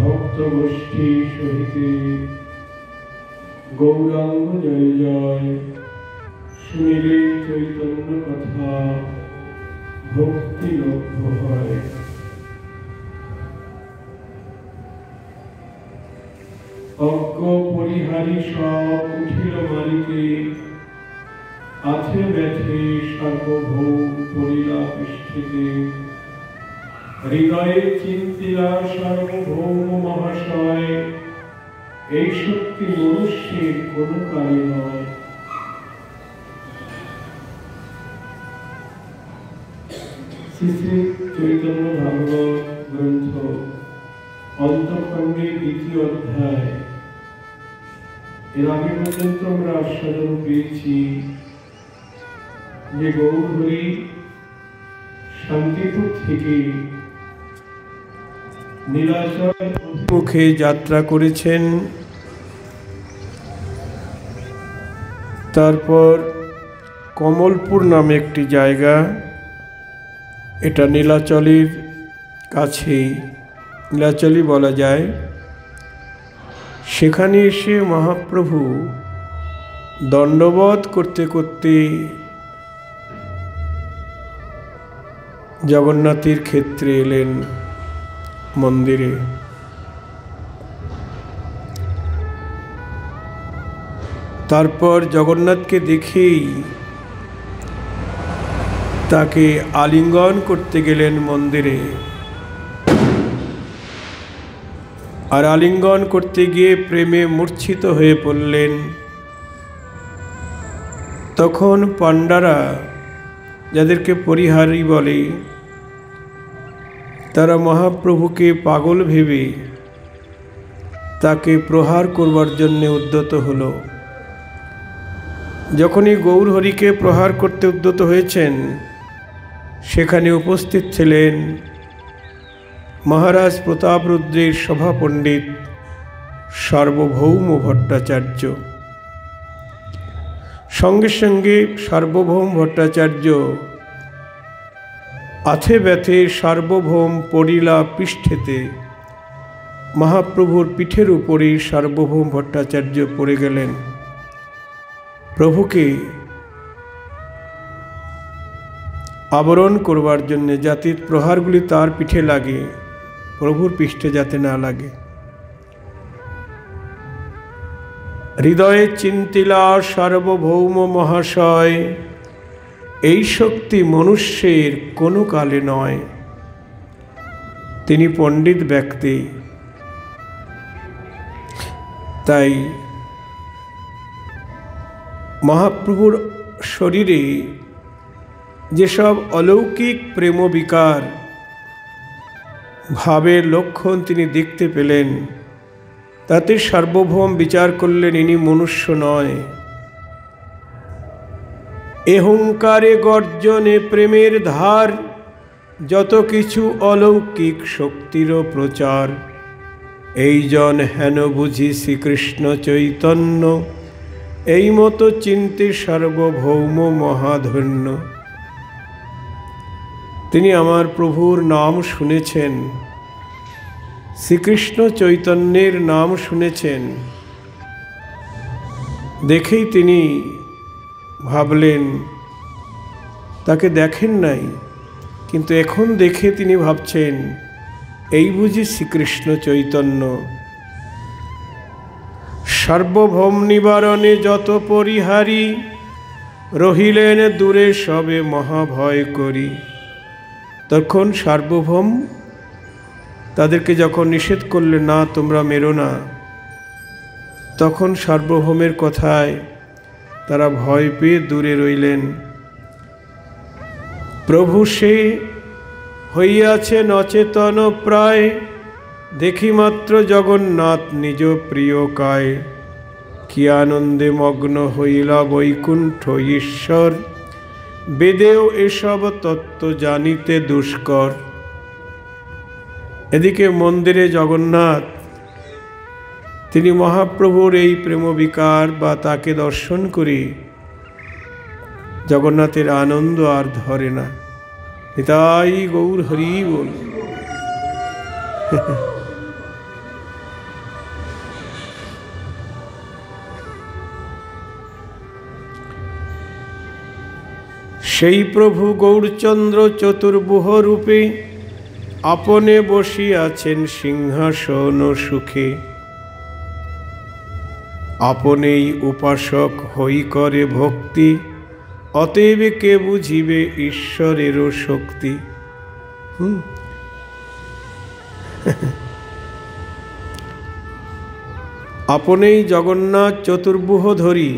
ভক্ত গোষ্ঠী সহিতে গৌরাঙ্গ জয় জয়। শুনিলে চৈতন্য কথা ভক্তি লভ্য হয়। অজ্ঞ পরিহারী সব উঠিল মারিতে, আছে ব্যথে সার্বভৌম পরিলা পৃষ্ঠেতে। হৃদয়ে চিন্তিলা সার্বভৌম মহাশয়, এই শক্তি মনুষ্যের কোনো কালে নয়। শ্রী শ্রী চৈতন্য ভাগবত গ্রন্থ অন্তঃখণ্ডের দ্বিতীয় অধ্যায়। এর আগে পর্যন্ত আমরা আস্বাদন পেয়েছি যে গৌরহরি শান্তিপুর থেকে নীলাচল অভিমুখে যাত্রা করেছেন। তারপর কমলপুর নামে একটি জায়গা, এটা নীলাচলের কাছেই, নীলাচলই বলা যায়। সেখানে এসে মহাপ্রভু দণ্ডবত করতে করতে জগন্নাথের ক্ষেত্রে এলেন, মন্দিরে। তারপর জগন্নাথকে দেখেই তাকে আলিঙ্গন করতে গেলেন মন্দিরে। আর আলিঙ্গন করতে গিয়ে প্রেমে মূর্ছিত হয়ে পড়লেন। তখন পাণ্ডারা, যাদেরকে পরিহারী বলে, তারা মহাপ্রভুকে পাগল ভেবে তাকে প্রহার করবার জন্য উদ্যত হল। যখনই গৌরহরিকে প্রহার করতে উদ্যত হয়েছেন, সেখানে উপস্থিত ছিলেন মহারাজ প্রতাপরুদ্রের সভাপণ্ডিত সার্বভৌম ভট্টাচার্য। সঙ্গে সঙ্গে সার্বভৌম ভট্টাচার্য আছে ব্যথে সার্বভৌম পরিলা পৃষ্ঠেতে, মহাপ্রভুর পিঠের উপরে সার্বভৌম ভট্টাচার্য পড়ে গেলেন। প্রভুকে আবরণ করবার জন্য, যাতে প্রহারগুলি তার পিঠে লাগে, প্রভুর পৃষ্ঠে যাতে না লাগে। হৃদয়ে চিন্তিলা সার্বভৌম মহাশয়, এই শক্তি মনুষ্যের কোনো কালে নয়। তিনি পণ্ডিত ব্যক্তি, তাই মহাপ্রভুর শরীরে যেসব অলৌকিক প্রেমবিকার ভাবের লক্ষণ তিনি দেখতে পেলেন, তাতে সার্বভৌম বিচার করলেন ইনি মনুষ্য নয়। এহংকারে গর্জনে প্রেমের ধার, যত কিছু অলৌকিক শক্তিরও প্রচার। এই জন হেন বুঝি শ্রীকৃষ্ণ চৈতন্য, এই মতো চিন্তে সার্বভৌম মহাধন্য। তিনি আমার প্রভুর নাম শুনেছেন, শ্রীকৃষ্ণ চৈতন্যের নাম শুনেছেন, দেখেই তিনি ভাবলেন, তাকে দেখেন নাই, কিন্তু এখন দেখে তিনি ভাবছেন এই বুঝি শ্রীকৃষ্ণ চৈতন্য। সার্বভৌম নিবারণে যত পরিহারী, রহিলেন দূরে সবে মহাভয় করি। তখন সার্বভৌম তাদেরকে যখন নিষেধ করলেন, না তোমরা মেরো না, তখন সার্বভৌমের কথায় তারা ভয় পেয়ে দূরে রইলেন। প্রভু সে হইয়াছে নচেতন প্রায়, দেখি মাত্র জগন্নাথ নিজ প্রিয় কায়। কি আনন্দে মগ্ন হইলা বৈকুণ্ঠ ঈশ্বর, বেদেও এসব তত্ত্ব জানিতে দুষ্কর। এদিকে মন্দিরে জগন্নাথ, তিনি মহাপ্রভুর এই প্রেমবিকার বা তাকে দর্শন করে জগন্নাথের আনন্দ আর ধরে না। নিতাই গৌর হরি বল। সেই প্রভু গৌরচন্দ্র চতুর্ভুহ রূপে আপনে বসিয়াছেন সিংহাসন সুখে। আপনেই উপাসক হই করে ভক্তি, অতএব কে বুঝিবে ঈশ্বরেরও শক্তি। আপনেই জগন্নাথ চতুর্ভুহ ধরি,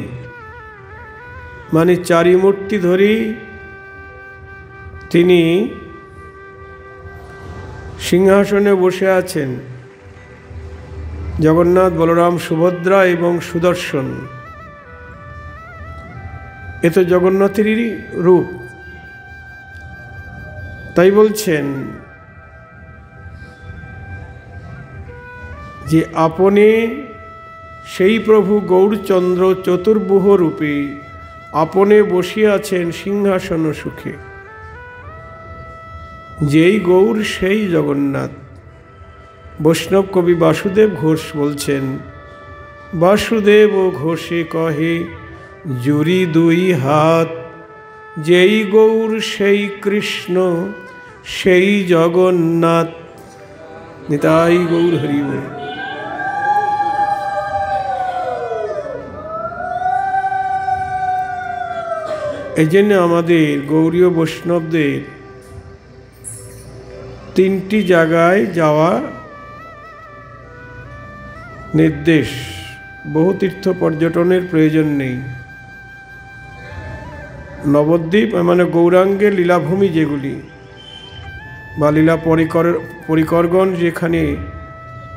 মানে চারি মূর্তি ধরি তিনি সিংহাসনে বসে আছেন। জগন্নাথ, বলরাম, সুভদ্রা এবং সুদর্শন, এ তো জগন্নাথেরই রূপ। তাই বলছেন যে আপনি সেই প্রভু গৌরচন্দ্র চতুর্ভুহ রূপে আপনে বসিয়া আছেন সিংহাসন সুখে। যেই গৌর সেই জগন্নাথ। বৈষ্ণব কবি বাসুদেব ঘোষ বলছেন, বাসুদেব ঘোষে কহে জুরি দুই হাত, যেই গৌর সেই কৃষ্ণ সেই জগন্নাথ। নিতাই গৌর হরি বল। এই জন্য আমাদের গৌরীয় বৈষ্ণবদের তিনটি জায়গায় যাওয়া নির্দেশ। বহু তীর্থ পর্যটনের প্রয়োজন নেই। নবদ্বীপ মানে গৌরাঙ্গের লীলাভূমি যেগুলি, বা লীলা পরিকরগণ যেখানে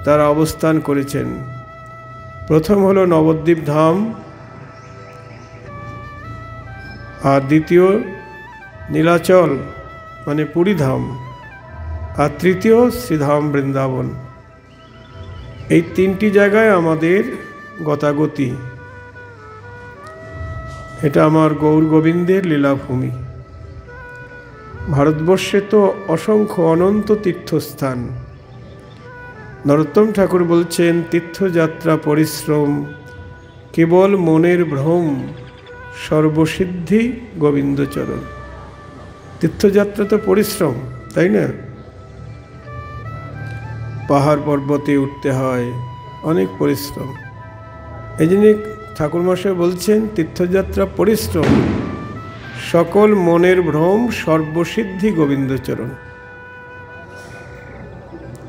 তারা অবস্থান করেছেন, প্রথম হলো নবদ্বীপ ধাম, আর দ্বিতীয় নীলাচল মানে পুরী ধাম, আর তৃতীয় শ্রীধাম বৃন্দাবন। এই তিনটি জায়গায় আমাদের গতাগতি। এটা আমার গৌর গোবিন্দের লীলাভূমি। ভারতবর্ষে তো অসংখ্য অনন্ত তীর্থস্থান। নরোত্তম ঠাকুর বলছেন, তীর্থযাত্রা পরিশ্রম, কেবল মনের ভ্রম, সর্বসিদ্ধি গোবিন্দচরণ। তীর্থযাত্রা তো পরিশ্রম, তাই না? পাহাড় পর্বতে উঠতে হয়, অনেক পরিশ্রম। এই জন্য ঠাকুরমশাই বলছেন, তীর্থযাত্রা পরিশ্রম, সকল মনের ভ্রম, সর্বসিদ্ধি গোবিন্দচরণ।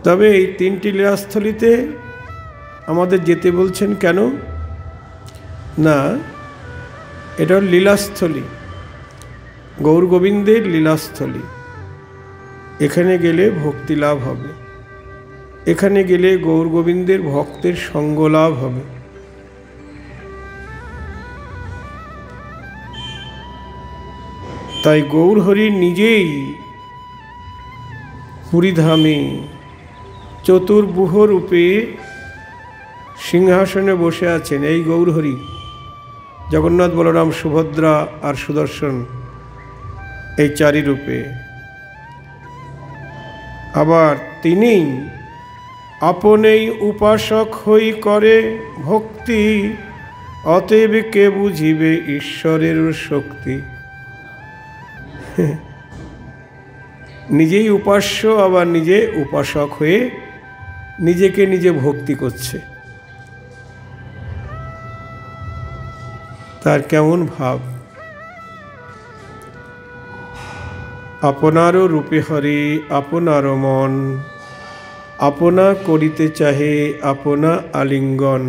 তবে এই তিনটি লীলাস্থলিতে আমাদের যেতে বলছেন কেন? না, এটা লীলাস্থলী, গৌর গোবিন্দের লীলাস্থলী। এখানে গেলে ভক্তি লাভ হবে, এখানে গেলে গৌর গোবিন্দের ভক্তের সঙ্গ লাভ হবে। তাই গৌর হরি নিজেই পুরীধামে চতুর্ভুহ রূপে সিংহাসনে বসে আছেন। এই গৌর হরি, জগন্নাথ, বলরাম, সুভদ্রা আর সুদর্শন, এই চারি রূপে। আবার তিনি আপনেই উপাসক হই করে ভক্তি, অতএব কে বুঝিবে ঈশ্বরের শক্তি। নিজেই উপাস্য, আবার নিজে উপাসক হয়ে নিজেকে নিজে ভক্তি করছে। তার কেমন ভাব! আপনারও রূপে হরে আপনারও মন, আপনা করিতে চাহে আপনা আলিঙ্গন।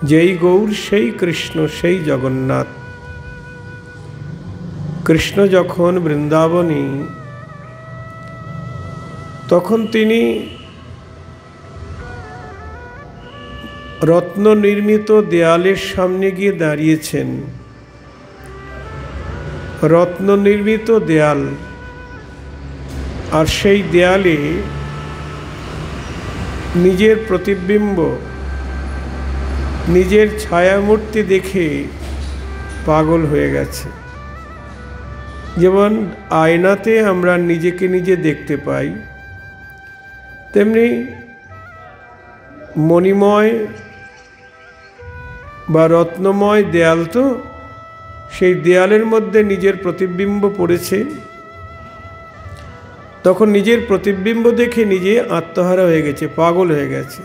যেই গৌর সেই কৃষ্ণ সেই জগন্নাথ। কৃষ্ণ যখন বৃন্দাবনী, তখন তিনি রত্ন নির্মিত দেয়ালের সামনে গিয়ে দাঁড়িয়েছেন। রত্ন নির্মিত দেয়াল, আর সেই দেয়ালে নিজের প্রতিবিম্ব, নিজের ছায়ামূর্তি দেখে পাগল হয়ে গেছে। যেমন আয়নাতে আমরা নিজেকে নিজে দেখতে পাই, তেমনি মণিময় বা রত্নময় দেয়াল, তো সেই দেয়ালের মধ্যে নিজের প্রতিবিম্ব পড়েছে। তখন নিজের প্রতিবিম্ব দেখে নিজে আত্মহারা হয়ে গেছে, পাগল হয়ে গেছে,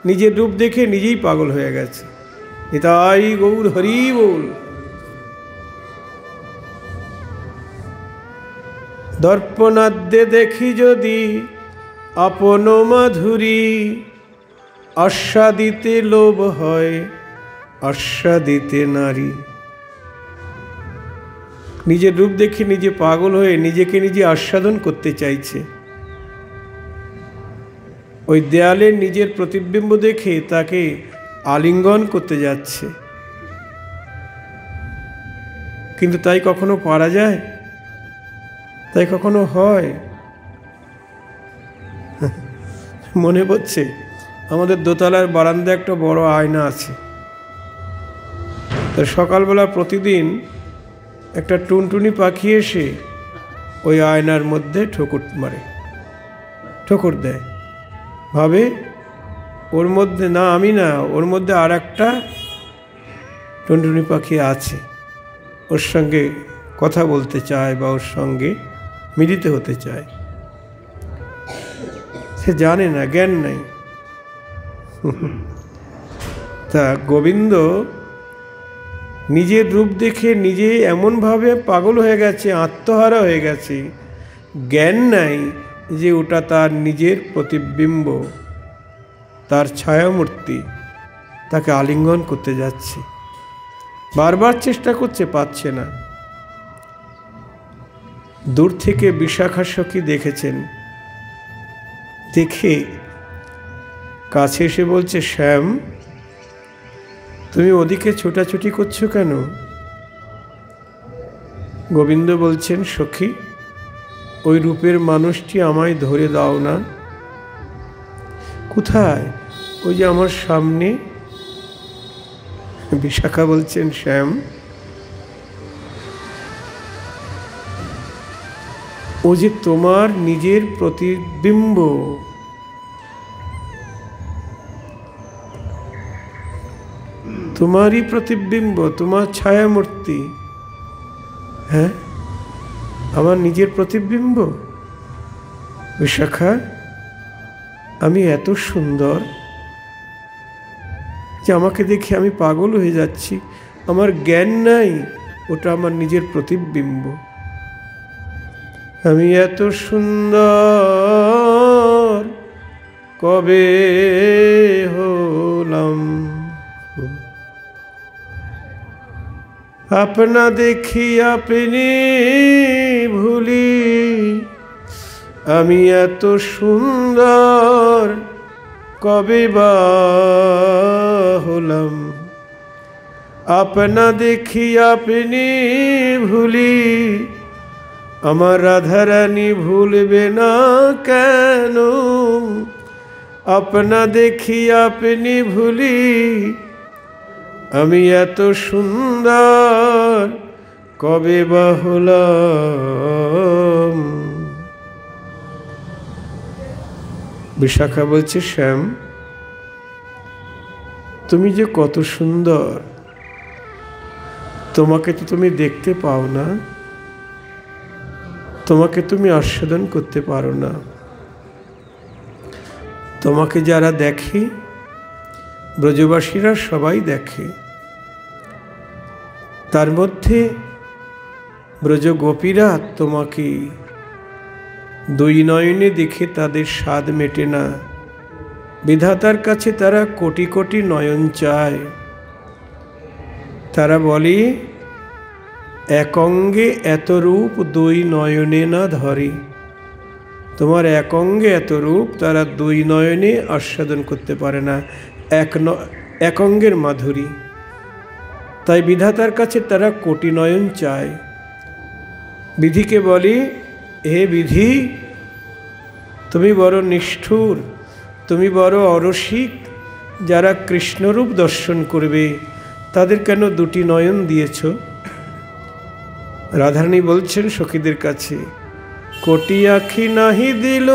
নিজের রূপ দেখে নিজেই পাগল হয়ে গেছে। নিতাই গৌর হরি বল। দর্পণাদ্যে দেখি যদি আপন মাধুরী, আস্বাদিতে লোভ হয় আস্বাদিতে নারী। নিজের রূপ দেখে নিজে পাগল হয়ে নিজেকে নিজে আস্বাদন করতে চাইছে। ওই দেয়ালে নিজের প্রতিবিম্ব দেখে তাকে আলিঙ্গন করতে যাচ্ছে। কিন্তু তাই কখনো পারা যায়? তাই কখনো হয়? মনে পড়ছে আমাদের দোতলার বারান্দায় একটা বড় আয়না আছে। তো সকালবেলা প্রতিদিন একটা টুনটুনি পাখি এসে ওই আয়নার মধ্যে ঠোকর দেয়, ভাবে ওর মধ্যে না আমি না, ওর মধ্যে আর একটা টুনটুনি পাখি আছে, ওর সঙ্গে কথা বলতে চায় বা ওর সঙ্গে মিলিত হতে চায়। সে জানে না, জ্ঞান নাই। তা গোবিন্দ নিজের রূপ দেখে নিজে এমনভাবে পাগল হয়ে গেছে, আত্মহারা হয়ে গেছে, জ্ঞান নাই যে ওটা তার নিজের প্রতিবিম্ব, তার ছায়ামূর্তি, তাকে আলিঙ্গন করতে যাচ্ছে। বারবার চেষ্টা করছে, পাচ্ছে না। দূর থেকে বিশাখা সখী দেখেছেন, দেখে কাছে এসে বলছে, শ্যাম তুমি ওদিকে ছোটাছুটি করছো কেন? গোবিন্দ বলছেন, সখী ওই রূপের মানুষটি আমায় ধরে দাও না। কোথায়? ওই যে আমার সামনে। বিশাখা বলছেন, শ্যাম ও যে তোমার নিজের প্রতিবিম্ব, তোমারই প্রতিবিম্ব, তোমার ছায়ামূর্তি। হ্যাঁ, আমার নিজের প্রতিবিম্ব। বিশাখা, আমি এত সুন্দর যে আমাকে দেখে আমি পাগল হয়ে যাচ্ছি, আমার জ্ঞান নাই ওটা আমার নিজের প্রতিবিম্ব। আমি এত সুন্দর কবে হলাম, আপনা দেখি আপনি ভুলি। আমি এত সুন্দর কবে বা হলাম, আপনা দেখি আপনি ভুলি। আমার রাধারানী ভুলবে না কেন, আপনা দেখি আপনি ভুলি। আমি এত সুন্দর কবে বা হলাম। বিশাখা বলছে, শ্যাম তুমি যে কত সুন্দর, তোমাকে তো তুমি দেখতে পাও না, তোমাকে তুমি আস্বাদন করতে পারো না। তোমাকে যারা দেখে, ব্রজবাসীরা সবাই দেখে, তার মধ্যে ব্রজগোপীরা তোমাকে দুই নয়নে দেখে তাদের স্বাদ মেটে না। বিধাতার কাছে তারা কোটি কোটি নয়ন চায়। তারা বলে, এক অঙ্গে এত রূপ দুই নয়নে না ধরে। তোমার এক অঙ্গে এত রূপ তারা দুই নয়নে আস্বাদন করতে পারে না, এক অঙ্গের মাধুরী। তাই বিধাতার কাছে তারা কোটি নয়ন চায়। বিধিকে বলে, হে বিধি, তুমি বড় নিষ্ঠুর, তুমি বড় অরসিক। যারা কৃষ্ণরূপ দর্শন করবে তাদের কেন দুটি নয়ন দিয়েছ? রাধারানী বলছেন সখীদের কাছে, কোটি আখি নাহি দিল,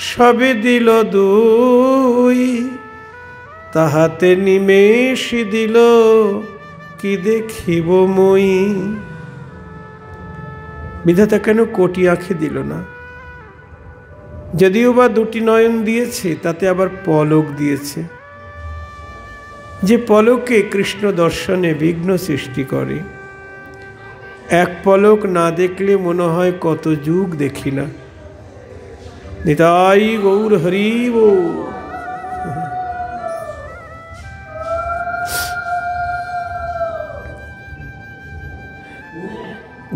সবে দিল দুই। তাহাতে নিমেষ দিল কি দেখিব মই। বিধাতা কেন কোটি আঁখি দিল না? যদিও বা দুটি নয়ন দিয়েছে, তাতে আবার পলক দিয়েছে, যে পলকে কৃষ্ণ দর্শনে বিঘ্ন সৃষ্টি করে। এক পলক না দেখলে মনে হয় কত যুগ দেখি না। নিতাই গৌর হরি বল।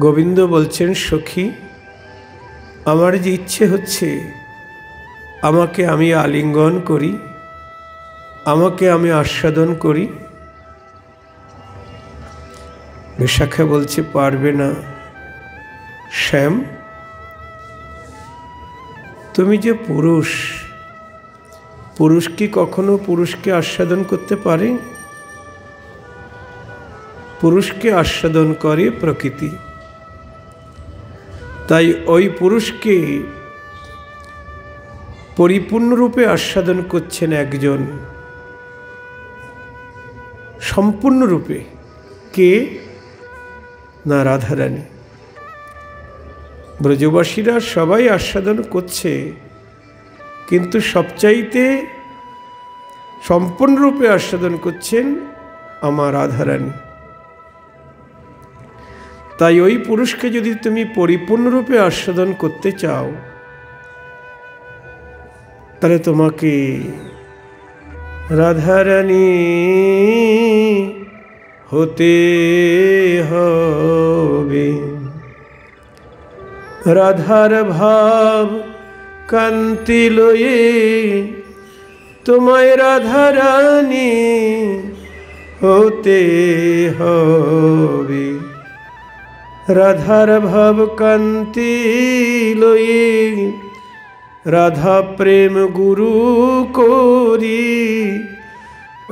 গোবিন্দ বলছেন, সখী, আমার যে ইচ্ছে হচ্ছে আমাকে আমি আলিঙ্গন করি, আমাকে আমি আস্বাদন করি। বিশাখা বলছে, পারবে না শ্যাম, তুমি যে পুরুষ, পুরুষ কি কখনো পুরুষকে আস্বাদন করতে পারে? পুরুষকে আস্বাদন করে প্রকৃতি। তাই ওই পুরুষকে পরিপূর্ণরূপে আস্বাদন করছেন একজন, সম্পূর্ণরূপে। কে? না, রাধারানী। ব্রজবাসীরা সবাই আস্বাদন করছে, কিন্তু সবচাইতে সম্পূর্ণরূপে আস্বাদন করছেন আমার রাধারানী। তাই ওই পুরুষকে যদি তুমি পরিপূর্ণরূপে আস্বাদন করতে চাও, তাহলে তোমাকে রাধারানী হতে হবে। রাধার ভাব কান্তি লয়ে তোমায় রাধারানী হতে হবে। রাধার ভাব কান্তি লয়ে রাধা প্রেম গুরু করি,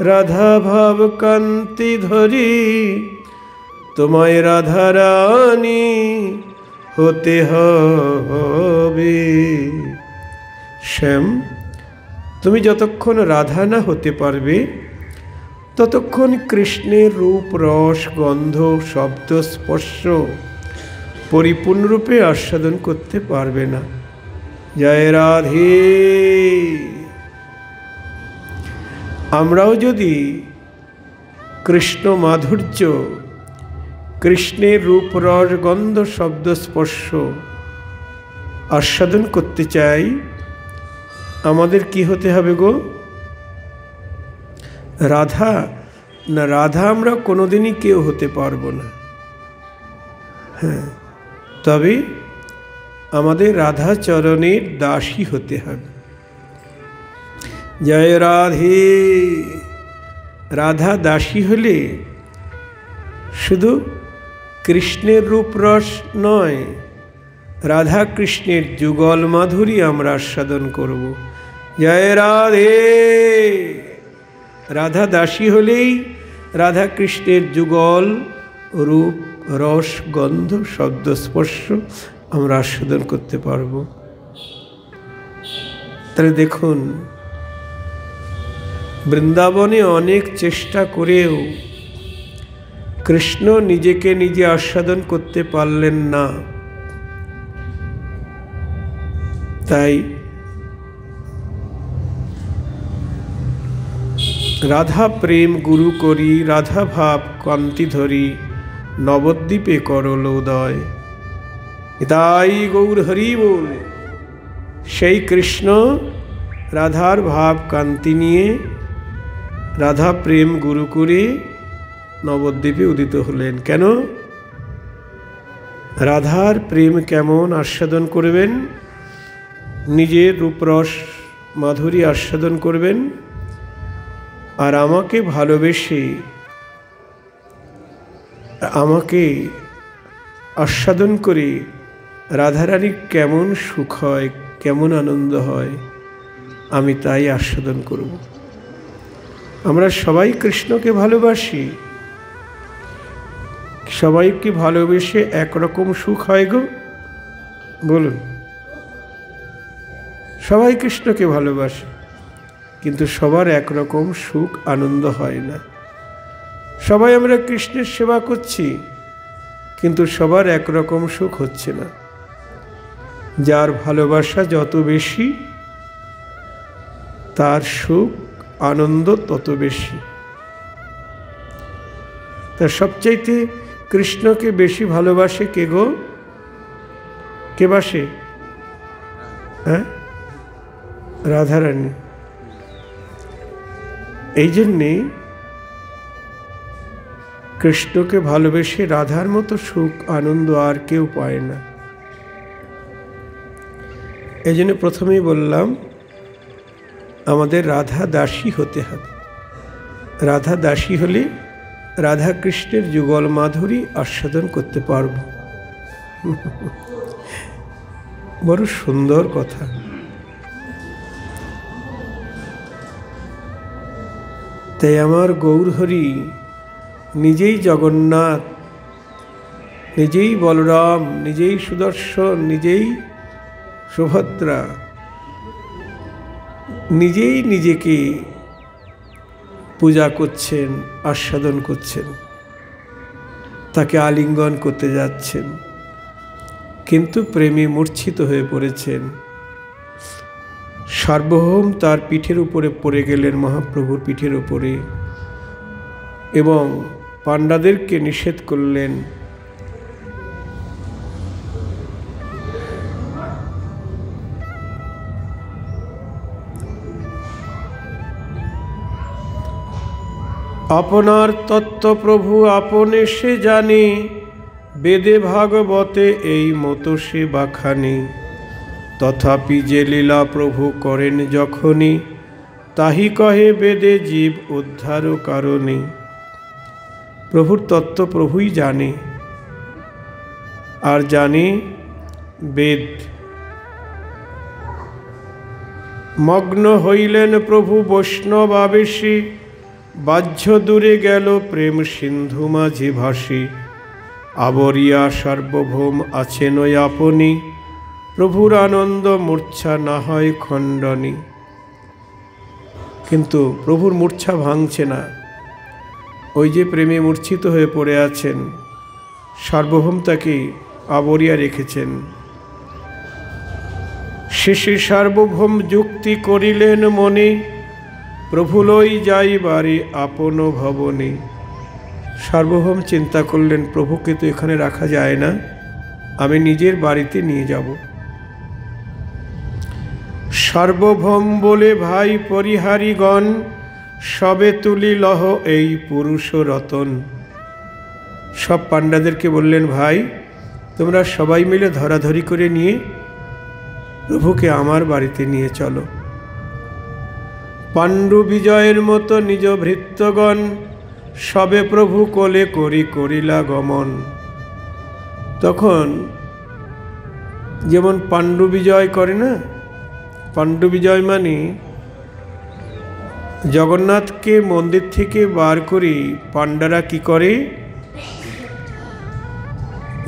রাধা ভাব কান্তি ধরি তোমায় রাধারানী হতে হবে। শ্যাম, তুমি যতক্ষণ রাধা না হতে পারবে, ততক্ষণ কৃষ্ণের রূপ, রস, গন্ধ, শব্দ, স্পর্শ পরিপূর্ণরূপে আস্বাদন করতে পারবে না। জয় রাধে। আমরাও যদি কৃষ্ণ মাধুর্য, কৃষ্ণের রূপ, রস, গন্ধ, শব্দ, স্পর্শ আস্বাদন করতে চাই, আমাদের কি হতে হবে গো? রাধা না, রাধা আমরা কোনোদিনই কেউ হতে পারবো না। হ্যাঁ, তবে আমাদের রাধা চরণের দাসী হতে হবে। জয় রাধে। রাধা দাসী হলে শুধু কৃষ্ণের রূপ রস নয়, রাধা কৃষ্ণের যুগল মাধুরী আমরা আস্বাদন করব। জয় রাধে। রাধা দাসী হলেই রাধা কৃষ্ণের যুগল রূপ, রস, গন্ধ, শব্দ, স্পর্শ আমরা আস্বাদন করতে পারব। তাহলে দেখুন, বৃন্দাবনে অনেক চেষ্টা করেও কৃষ্ণ নিজেকে নিজে আস্বাদন করতে পারলেন না। তাই রাধা প্রেম গুরু করি, রাধা ভাব কান্তি ধরি নবদ্বীপে করল উদয়। তাই গৌর হরি বল। সেই কৃষ্ণ রাধার ভাব কান্তি নিয়ে রাধা প্রেম গুরু করে নবদ্বীপে উদিত হলেন। কেন? রাধার প্রেম কেমন আস্বাদন করবেন, নিজের রূপরস মাধুরী আস্বাদন করবেন, আর আমাকে ভালোবেসে আমাকে আস্বাদন করে রাধারানীর কেমন সুখ হয়, কেমন আনন্দ হয়, আমি তাই আস্বাদন করব। আমরা সবাই কৃষ্ণকে ভালোবাসি, সবাইকে ভালোবেসে একরকম সুখ হয় গো? বলুন। সবাই কৃষ্ণকে ভালোবাসে, কিন্তু সবার একরকম সুখ আনন্দ হয় না। সবাই আমরা কৃষ্ণের সেবা করছি, কিন্তু সবার একরকম সুখ হচ্ছে না। যার ভালোবাসা যত বেশি, তার সুখ আনন্দ তত বেশি। তার সবচাইতে কৃষ্ণকে বেশি ভালোবাসে কে গো? কে বাসে? হ্যাঁ, রাধারানী। এই জন্যে কৃষ্ণকে ভালোবেসে রাধার মতো সুখ আনন্দ আর কেউ পায় না। এই জন্য প্রথমেই বললাম আমাদের রাধা দাসী হতে হবে। রাধা দাসী হলে রাধা কৃষ্ণের যুগল মাধুরী আস্বাদন করতে পারব। বড় সুন্দর কথা। তাই আমার গৌরহরি নিজেই জগন্নাথ, নিজেই বলরাম, নিজেই সুদর্শন, নিজেই সুভদ্রা, নিজেই নিজেকে পূজা করছেন, আস্বাদন করছেন, তাকে আলিঙ্গন করতে যাচ্ছেন, কিন্তু প্রেমে মূর্ছিত হয়ে পড়েছেন। সার্বভৌম তার পিঠের উপরে পড়ে গেলেন, মহাপ্রভুর পিঠের উপরে, এবং পাণ্ডাদেরকে নিষেধ করলেন। আপনার তত্ত্ব প্রভু আপনে সে জানে, বেদে ভাগবতে এই মতো সে বাখানে। তথাপি যে লীলা প্রভু করেন যখনই, তাহি কহে বেদে জীব উদ্ধার কারণে। প্রভুর তত্ত্ব প্রভুই জানে, আর জানে বেদ। মগ্ন হইলেন প্রভু বৈষ্ণব আবেশে, বাহ্য দূরে গেল প্রেম সিন্ধু মাঝে ভাসি। আবরিয়া সার্বভৌম আছেন আপনি, প্রভুর আনন্দ মূর্ছা না হয় খণ্ডনী। কিন্তু প্রভুর মূর্ছা ভাঙছে না, ওই যে প্রেমে মূর্ছিত হয়ে পড়ে আছেন, সার্বভৌম তাকে আবরিয়া রেখেছেন। শেষে সার্বভৌম যুক্তি করিলেন মনে, প্রভু লই যাইবারে আপন ভবনে। সার্বভৌম চিন্তা করলেন, প্রভুকে তো এখানে রাখা যায় না, আমি নিজের বাড়িতে নিয়ে যাব। সার্বভৌম বলে ভাই পরিহারীগণ, সবে তুলি লহ এই পুরুষ রতন। সব পাণ্ডাদেরকে বললেন, ভাই তোমরা সবাই মিলে ধরাধরি করে নিয়ে প্রভুকে আমার বাড়িতে নিয়ে চলো। পাণ্ডু বিজয়ের মতো নিজ ভৃত্যগণ, সবে প্রভু কোলে করিলা গমন। তখন যেমন পাণ্ডু বিজয় করে না, পাণ্ডু বিজয় মানে জগন্নাথকে মন্দির থেকে বার করে পাণ্ডারা কি করে,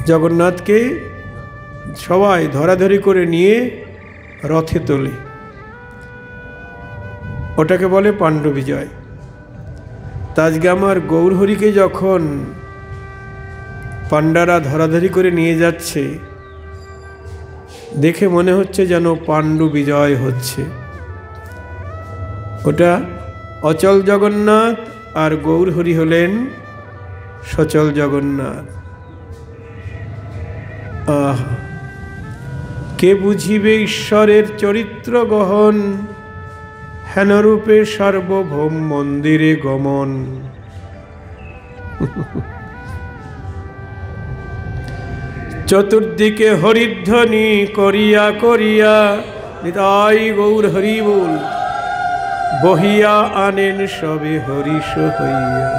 জগন্নাথকে সবাই ধরাধরি করে নিয়ে রথে তোলে, ওটাকে বলে পাণ্ডু বিজয়। আজকে আমার গৌরহরিকে যখন পাণ্ডারা ধরাধরি করে নিয়ে যাচ্ছে, দেখে মনে হচ্ছে যেন পাণ্ডু বিজয় হচ্ছে। ওটা অচল জগন্নাথ, আর গৌরহরি হলেন সচল জগন্নাথ। কে বুঝিবে ঈশ্বরের চরিত্র গহন, হেনরূপে সার্বভৌম মন্দিরে গমন। চতুর্দিকে হরিধ্বনি করিয়া করিয়া, নিতাই গৌর হরি বল, বহিয়া আনেন সবে হরিষ হইয়া।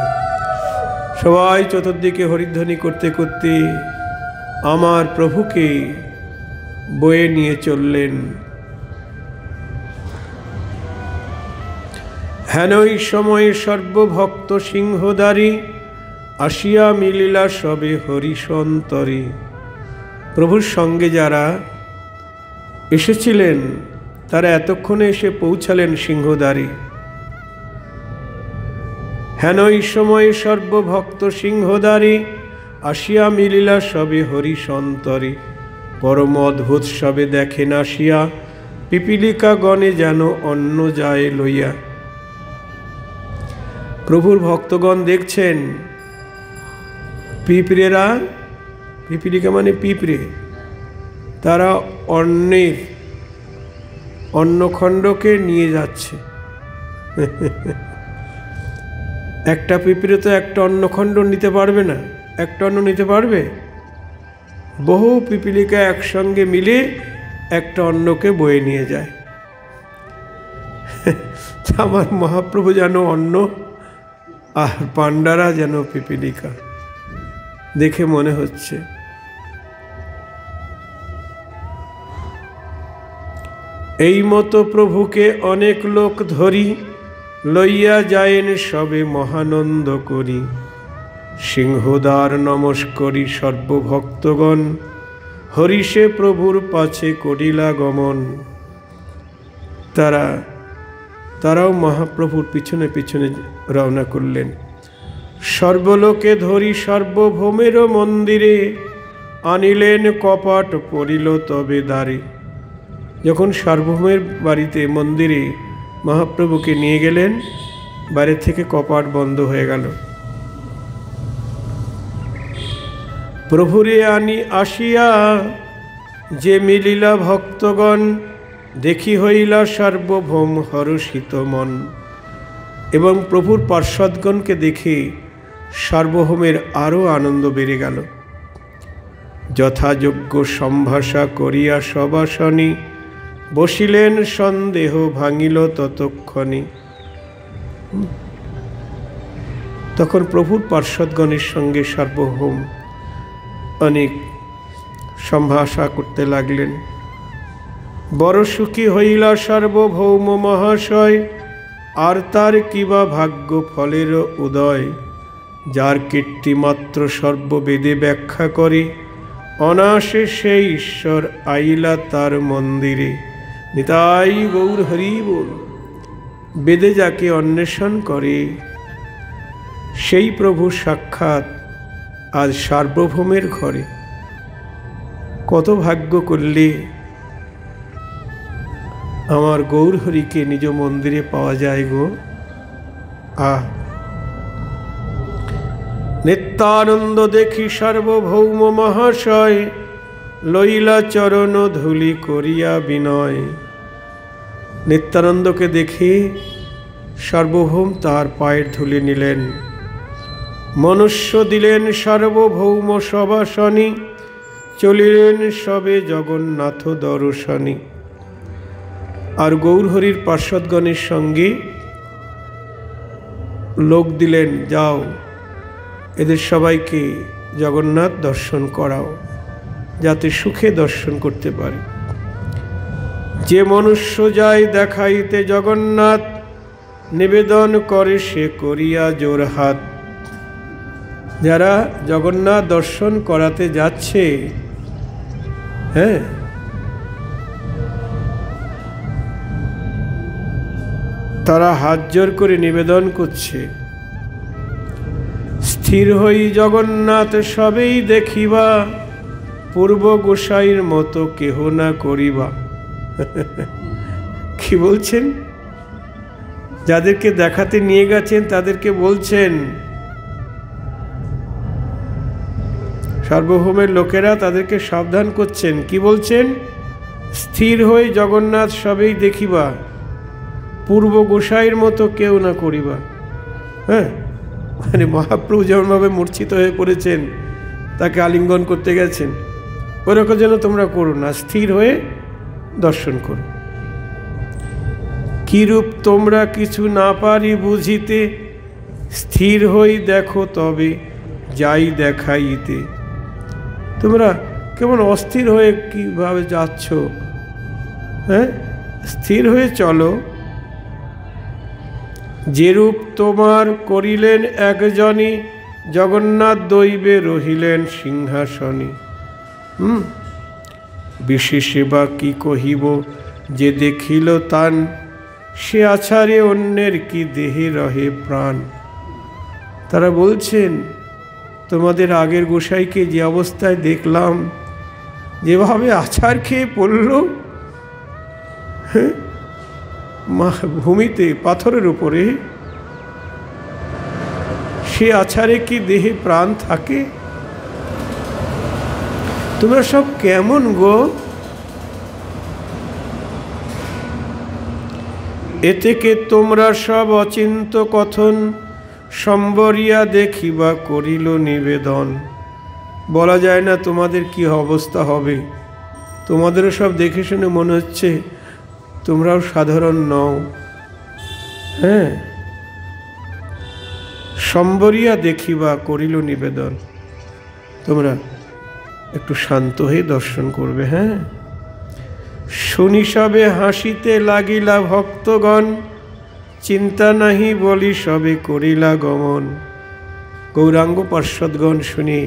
সবাই চতুর্দিকে হরিধ্বনি করতে করতে আমার প্রভুকে বয়ে নিয়ে চললেন। হেনই সময়ে সর্বভক্ত সিংহদারী, আসিয়া মিলিলা সবে হরিশন্তরে। প্রভুর সঙ্গে যারা এসেছিলেন তারা এতক্ষণে এসে পৌঁছালেন সিংহদ্বারে। হেন এই সময়ে সর্বভক্ত সিংহদ্বারে আসিয়া মিলিলা সবে হরিসন্তরে। পরম অদ্ভুত সবে দেখেন আসিয়া, পিপীলিকা গণে যেন অন্ন যায় লইয়া। প্রভুর ভক্তগণ দেখছেন পিঁপড়েরা, পিপীলিকা মানে পিঁপড়ে, তারা অন্নের অন্নখণ্ডকে নিয়ে যাচ্ছে। একটা পিঁপড়ে তো একটা অন্নখণ্ড নিতে পারবে না, একটা অন্ন নিতে পারবে? বহু পিপীলিকা একসঙ্গে মিলে একটা অন্নকে বয়ে নিয়ে যায়। আমার মহাপ্রভু যেন অন্ন আর পাণ্ডারা যেন পিপীলিকা, দেখে মনে হচ্ছে। এই মতো প্রভুকে অনেক লোক ধরি, লইয়া যায়েন সবে মহানন্দ করি। সিংহদ্বার নমস্করি সর্বভক্তগণ, হরিষে প্রভুর পাছে করিলা গমন। তারাও মহাপ্রভুর পিছনে পিছনে রওনা করলেন। সর্বলোকে ধরি সার্বভৌমের মন্দিরে, আনিলেন কপাট পড়িল তবে দ্বারে। যখন সার্বভৌমের বাড়িতে মন্দিরে মহাপ্রভুকে নিয়ে গেলেন, বাইরে থেকে কপাট বন্ধ হয়ে গেল। প্রভুরে আনি আসিয়া যে মিলিলা ভক্তগণ, দেখি হইলা সার্বভৌম হরষিত মন। এবং প্রভুর পার্ষদগণকে দেখে সার্বভৌমের আরও আনন্দ বেড়ে গেল। যথাযোগ্য সম্ভাষা করিয়া সবাসনি, বসিলেন সন্দেহ ভাঙিল ততক্ষণে। তখন প্রভুর পার্ষদগণের সঙ্গে সার্বভৌম অনেক সম্ভাষা করতে লাগলেন। বড় সুখী হইলা সার্বভৌম মহাশয়, আর তার কিবা ভাগ্য ফলের উদয়। যার কীর্তি মাত্র সর্ববেদে ব্যাখ্যা করে, অনায়াসে সেই ঈশ্বর আইলা তার মন্দিরে। নিতাই গৌর হরি বল। বেদে যাকে অন্বেষণ করে, সেই প্রভু সাক্ষাৎ আজ সার্বভৌমের ঘরে। কত ভাগ্য করলে আমার গৌর হরিকে নিজ মন্দিরে পাওয়া যায় গো। নিত্যানন্দ দেখি সার্বভৌম মহাশয়, লইলা চরণ ধুলি করিয়া বিনয়। নিত্যানন্দকে দেখে সার্বভৌম তার পায়ের ধুলি নিলেন। মনুষ্য দিলেন সার্বভৌম সবাসনি, চলিলেন সবে জগন্নাথ দর্শনী। আর গৌরহরির পার্ষদগণের সঙ্গে লোক দিলেন, যাও এদের সবাইকে জগন্নাথ দর্শন করাও, যাতে সুখে দর্শন করতে পারে। যে মনুষ্য যায় দেখাইতে জগন্নাথ, নিবেদন করে সে করিয়া জোরহাত। যারা জগন্নাথ দর্শন করাতে যাচ্ছে, হ্যাঁ, তারা হাত জোর করে নিবেদন করছে, স্থির হই জগন্নাথ সবেই দেখিবা, পূর্ব গোসাইর মতো কেহ না করিবা। কি বলছেন? যাদেরকে দেখাতে নিয়ে গেছেন তাদেরকে বলছেন, সার্বভৌমের লোকেরা তাদেরকে সাবধান করছেন। কি বলছেন? স্থির হয়ে জগন্নাথ সবেই দেখিবা, পূর্ব গোসাইয়ের মতো কেউ না করিবা। হ্যাঁ, মানে মহাপ্রভু যেমনভাবে মূর্ছিত হয়ে পড়েছেন, তাকে আলিঙ্গন করতে গেছেন, ওরকম যেন তোমরা করো না, স্থির হয়ে দর্শন করো। কিরূপ তোমরা কিছু না পারি বুঝিতে, স্থির হই দেখো তবে যাই দেখাইতে। তোমরা কেমন অস্থির হয়ে কিভাবে যাচ্ছ? হ্যাঁ, স্থির হয়ে চলো। যেরূপ তোমার করিলেন একজনই, জগন্নাথ দৈবে রহিলেন সিংহাসনে। বিশেষে বা কি কহিব যে দেখিল তান, সে আছাড়ে অন্যের কি দেহে রহে প্রাণ। তারা বলছেন, তোমাদের আগের গোসাইকে যে অবস্থায় দেখলাম, যেভাবে আছাড় খেয়ে পড়ল ভূমিতে, পাথরের উপরে, সে আছাড়ে কি দেহে প্রাণ থাকে? তোমরা সব কেমন গো? এতেকে তোমরা সব অচিন্ত কথন, সম্বরিয়া দেখিবা করিল নিবেদন। বলা যায় না তোমাদের কি অবস্থা হবে। তোমাদেরও সব দেখে শুনে মনে হচ্ছে তোমরাও সাধারণ নও। হ্যাঁ, সম্বরিয়া দেখিবা করিল নিবেদন। তোমরা একটু শান্ত হয়ে দর্শন করবে। হ্যাঁ, শুনি সবে হাসিতে লাগিলা ভক্তগণ, চিন্তা নাহি বলি সবে করিলা গমন। গৌরাঙ্গ পার্ষদগণ শুনে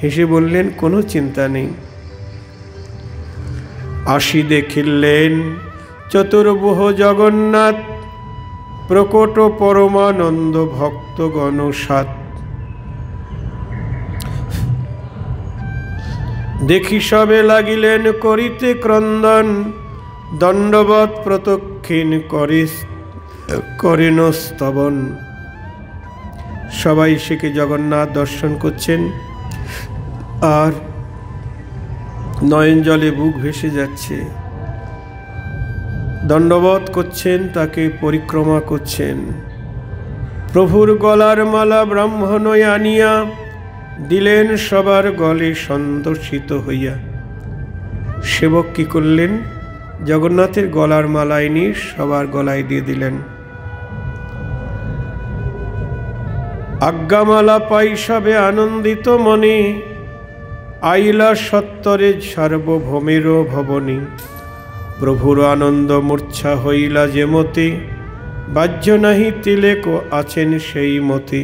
হেসে বললেন, কোনো চিন্তা নেই। আসি দেখিলেন চতুর্ভুজ জগন্নাথ, প্রকট পরমানন্দ ভক্তগণ সাত। দেখি সবে লাগিলেন করিতে ক্রন্দন, দণ্ডবৎ প্রদক্ষিণ করেন স্তবন। সবাই সেকে জগন্নাথ দর্শন করছেন আর নয়ন জলে বুক ভেসে যাচ্ছে। দণ্ডবৎ করছেন, তাকে পরিক্রমা করছেন। প্রভুর গলার মালা ব্রাহ্মণ আনিয়া দিলেন সবার গলে সন্তোষিত হইয়া। সেবক কি করলেন? জগন্নাথের গলার মালা এনে সবার গলায় দিয়ে দিলেন। আজ্ঞামালা পাই সবে আনন্দিত মনে, আইলা সত্তরে সার্বভৌমের ভবনী। প্রভুর আনন্দ মূর্ছা হইলা যে মতে, বাহ্য নাহি তিলেক আছেন সেই মতে।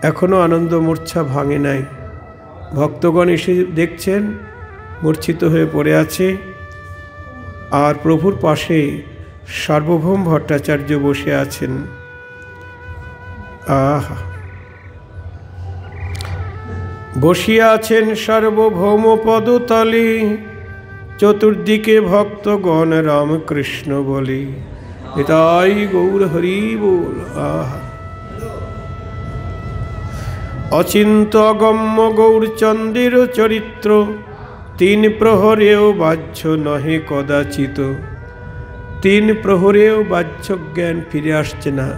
এখনো আনন্দ মূর্ছা ভাঙে নাই। ভক্তগণ এসে দেখছেন মূর্ছিত হয়ে পড়ে আছে, আর প্রভুর পাশে সার্বভৌম ভট্টাচার্য বসে আছেন। বসিয়া আছেন সার্বভৌম পদতলে, চতুর্দিকে ভক্তগণ রামকৃষ্ণ বলি। এটাই গৌর হরি বল। অচিন্ত অগম্য গৌরচন্দ্রের চরিত্র, তিন প্রহরেও বাহ্য নহে কদাচিত। তিন প্রহরেও বাহ্য জ্ঞান ফিরে আসছে না।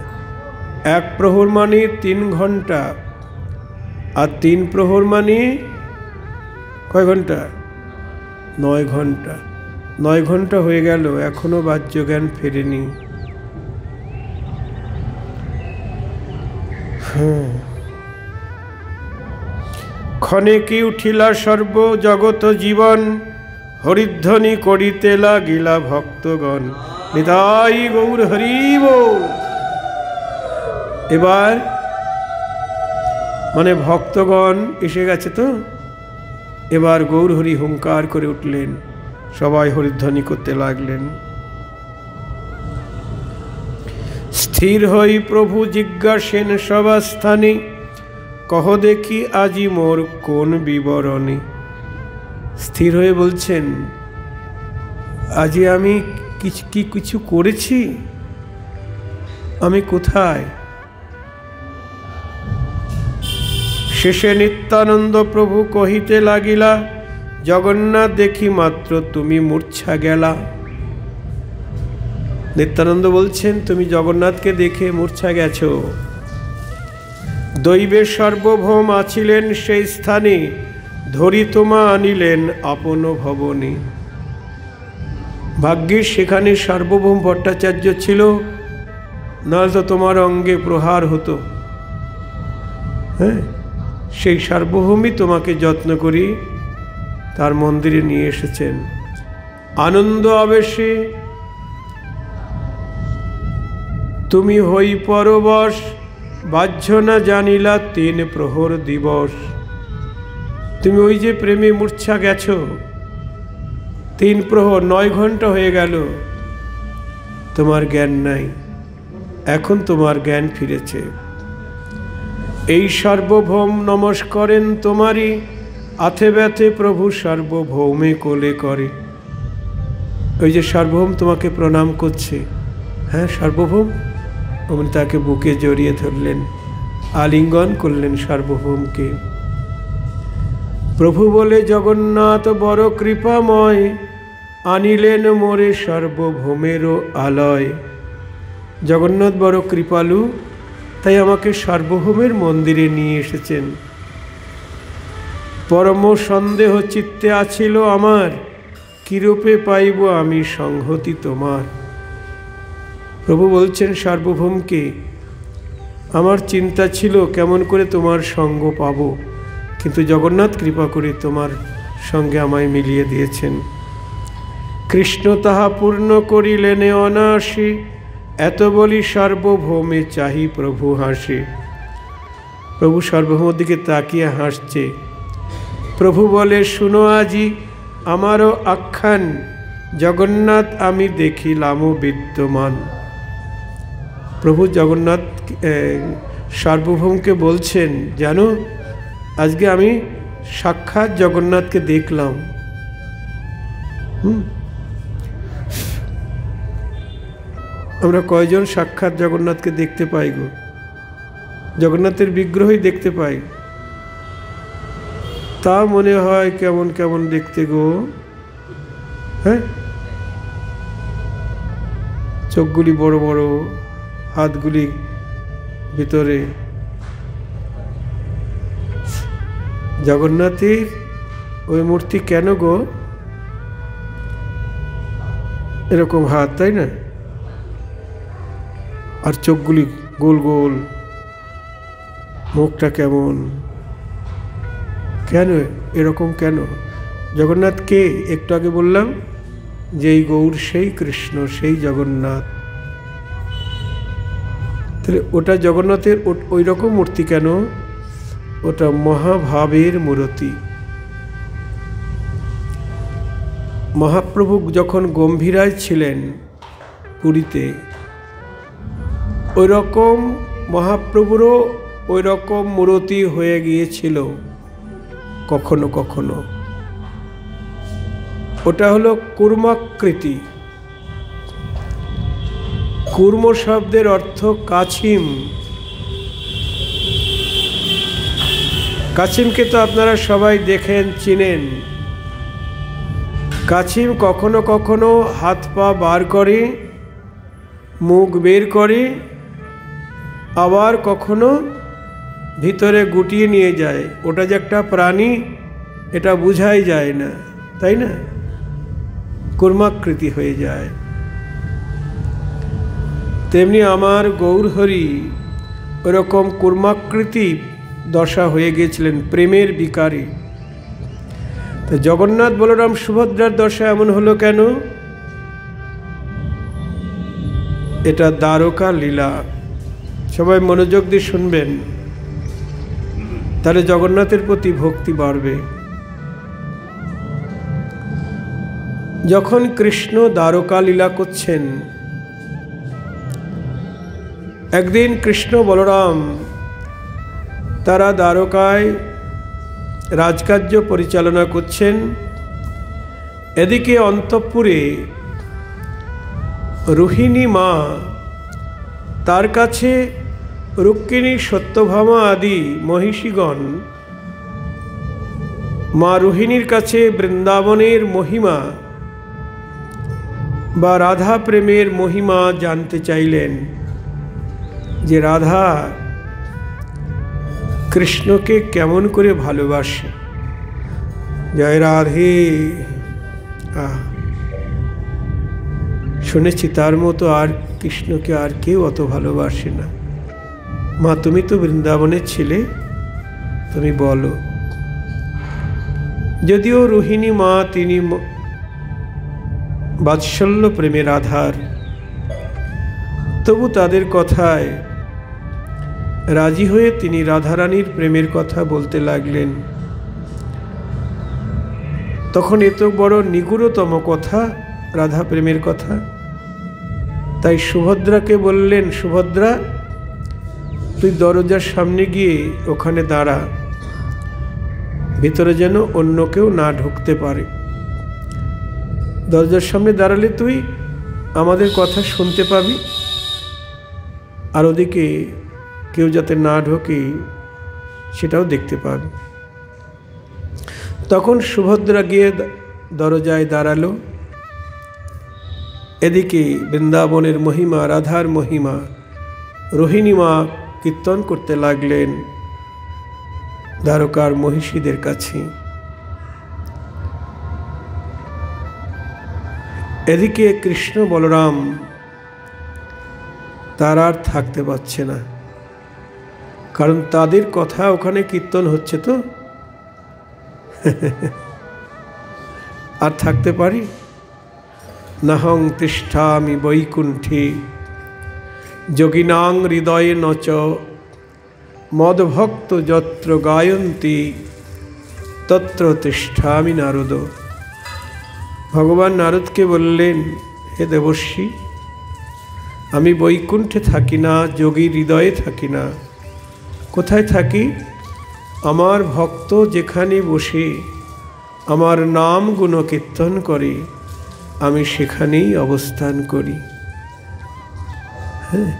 এক প্রহর মানে 3 ঘন্টা, আর 3 প্রহর মানে কয় ঘন্টা? 9 ঘন্টা। 9 ঘন্টা হয়ে গেল, এখনো বাহ্য জ্ঞান ফেরেনি। ক্ষণে কি উঠিলা সর্ব জগত জীবন, হরিধ্বনি করিতে লাগিলা ভক্তগণ। নিতাই গৌর হরি বল। এবার মানে ভক্তগণ এসে গেছে তো, এবার গৌর হরি হুঙ্কার করে উঠলেন, সবাই হরিধ্বনি করতে লাগলেন। স্থির হই প্রভু জিজ্ঞাসেন সভাস্থানে, কহ দেখি আজি মোর কোন বিবরণী। স্থির হয়ে বলছেন, আজি আমি কিছু করেছি? আমি কোথায়? শেষে নিত্যানন্দ প্রভু কহিতে লাগিলা, জগন্নাথ দেখি মাত্র তুমি মূর্ছা গেলা। নিত্যানন্দ বলছেন, তুমি জগন্নাথকে দেখে মূর্ছা গেছো। দৈবের সার্বভৌম আছিলেন সেই স্থানে, ধরি তোমা আনিলেন আপন ভবনে। ভাগ্যের সেখানে সার্বভৌম ভট্টাচার্য ছিল, নাহলে তো তোমার অঙ্গে প্রহার হতো। হ্যাঁ, সেই সার্বভৌমই তোমাকে যত্ন করি তার মন্দিরে নিয়ে এসেছেন। আনন্দ আবেশে তুমি হই পরবশ, বাহ্য না জানিলা 3 প্রহর দিবস। তুমি ওই যে প্রেমে মূর্ছা গেছো, 3 প্রহর 9 ঘন্টা হয়ে গেল, তোমার জ্ঞান নাই। এখন তোমার জ্ঞান ফিরেছে। এই সার্বভৌম নমস্করেন তোমারই, আথে ব্যথে প্রভু সার্বভৌমে কোলে করে। ওই যে সার্বভৌম তোমাকে প্রণাম করছে। হ্যাঁ সার্বভৌম। অমনি তাকে বুকে জড়িয়ে ধরলেন, আলিঙ্গন করলেন সার্বভৌমকে। প্রভু বলে জগন্নাথ বড় কৃপাময়, আনিলেন মোরে সার্বভৌমেরও আলয়। জগন্নাথ বড় কৃপালু, তাই আমাকে সার্বভৌমের মন্দিরে নিয়ে এসেছেন। পরম সন্দেহ চিত্তে আছিল আমার, কিরূপে পাইব আমি সংহতি তোমার। প্রভু বলছেন সার্বভৌমকে, আমার চিন্তা ছিল কেমন করে তোমার সঙ্গ পাব, কিন্তু জগন্নাথ কৃপা করে তোমার সঙ্গে আমায় মিলিয়ে দিয়েছেন। কৃষ্ণ তাহা পূর্ণ করিলেন অনায়াসে, এত বলি সার্বভৌমে চাহি প্রভু হাসে। প্রভু সার্বভৌমের দিকে তাকিয়ে হাসছে। প্রভু বলে শুনো আজি আমারও আখ্যান, জগন্নাথ আমি দেখিলাম বিদ্যমান। প্রভু জগন্নাথ সার্বভৌমকে বলছেন, জানো আজকে আমি সাক্ষাৎ জগন্নাথকে দেখলাম। আমরা কয়জন সাক্ষাৎ জগন্নাথকে দেখতে পাই গো? জগন্নাথের বিগ্রহই দেখতে পাই, তা মনে হয় কেমন কেমন দেখতে গো। হ্যাঁ, চোখগুলি বড় বড়, হাতগুলি ভিতরে। জগন্নাথের ওই মূর্তি কেন গো এরকম হাত, তাই না? আর চোখগুলি গোল গোল, মুখটা কেমন, কেন এরকম কেন? জগন্নাথ কে? একটু আগে বললাম যে এই গৌর সেই কৃষ্ণ, সেই জগন্নাথ। তাহলে ওটা জগন্নাথের ওই রকম মূর্তি কেন? ওটা মহাভাবের মূর্তি। মহাপ্রভু যখন গম্ভীরায় ছিলেন পুরীতে, ওই রকম মহাপ্রভুরও ওই রকম মূর্তি হয়ে গিয়েছিল কখনো কখনো। ওটা হলো কূর্মাকৃতি। কূর্ম শব্দের অর্থ কাছিম। কাছিমকে তো আপনারা সবাই দেখেন, চিনেন। কাছিম কখনো কখনো হাত পা বার করে, মুখ বের করে, আবার কখনো ভিতরে গুটিয়ে নিয়ে যায়। ওটা যে একটা প্রাণী এটা বোঝাই যায় না, তাই না? কূর্মাকৃতি হয়ে যায়। তেমনি আমার গৌরহরি ওরকম কূর্মাকৃতি দশা হয়ে গিয়েছিলেন, প্রেমের বিকারে। তো জগন্নাথ বলরাম সুভদ্রার দশা এমন হলো কেন? এটা দ্বারকা লীলা। সবাই মনোযোগ দিয়ে শুনবেন, তাহলে জগন্নাথের প্রতি ভক্তি বাড়বে। যখন কৃষ্ণ দ্বারকা লীলা করছেন, একদিন কৃষ্ণ বলরাম তারা দ্বারকায় রাজকার্য পরিচালনা করছেন। এদিকে অন্তঃপুরে রোহিণী মা, তার কাছে রুক্মিণী, সত্যভামা আদি মহিষীগণ মা রোহিণীর কাছে বৃন্দাবনের মহিমা বা রাধা প্রেমের মহিমা জানতে চাইলেন, যে রাধা কৃষ্ণকে কেমন করে ভালোবাসে। জয় রাধে। শুনেছি তার মতো আর কৃষ্ণকে আর কেউ অত ভালোবাসে না। মা তুমি তো বৃন্দাবনের ছিলে, তুমি বলো। যদিও রোহিণী মা তিনি বাৎসল্য প্রেমের আধার, তবু তাদের কথায় রাজি হয়ে তিনি রাধারানীর প্রেমের কথা বলতে লাগলেন। তখন এত বড় নিগূঢ়তম কথা, রাধা প্রেমের কথা। তাই সুভদ্রাকে বললেন, সুভদ্রা তুই দরজার সামনে গিয়ে ওখানে দাঁড়া, ভিতরে যেন অন্য কেউ না ঢুকতে পারে। দরজার সামনে দাঁড়ালে তুই আমাদের কথা শুনতে পাবি, আর ওদিকে কেউ যাতে না ঢোকে সেটাও দেখতে পাবি। তখন সুভদ্রা গিয়ে দরজায় দাঁড়ালো। এদিকে বৃন্দাবনের মহিমা, রাধার মহিমা রোহিণী মা কীর্তন করতে লাগলেন দ্বারকার মহিষীদের কাছে। এদিকে কৃষ্ণ বলরাম তারা আর থাকতে পারছে না, কারণ তাদের কথা ওখানে কীর্তন হচ্ছে তো। আর থাকতে পারি? নাহং তিষ্ঠামি বৈকুণ্ঠে যোগিনাং হৃদয়ে নচ মদভক্ত যত্র গায়ন্তি তত্র তিষ্ঠামি নারদ। ভগবান নারদকে বললেন, হে দেবর্ষি, আমি বৈকুণ্ঠে থাকি না, যোগীর হৃদয়ে থাকি না। কোথায় থাকি? আমার ভক্ত যেখানে বসে আমার নাম গুণ কীর্তন করে আমি সেখানেই অবস্থান করি। হ্যাঁ,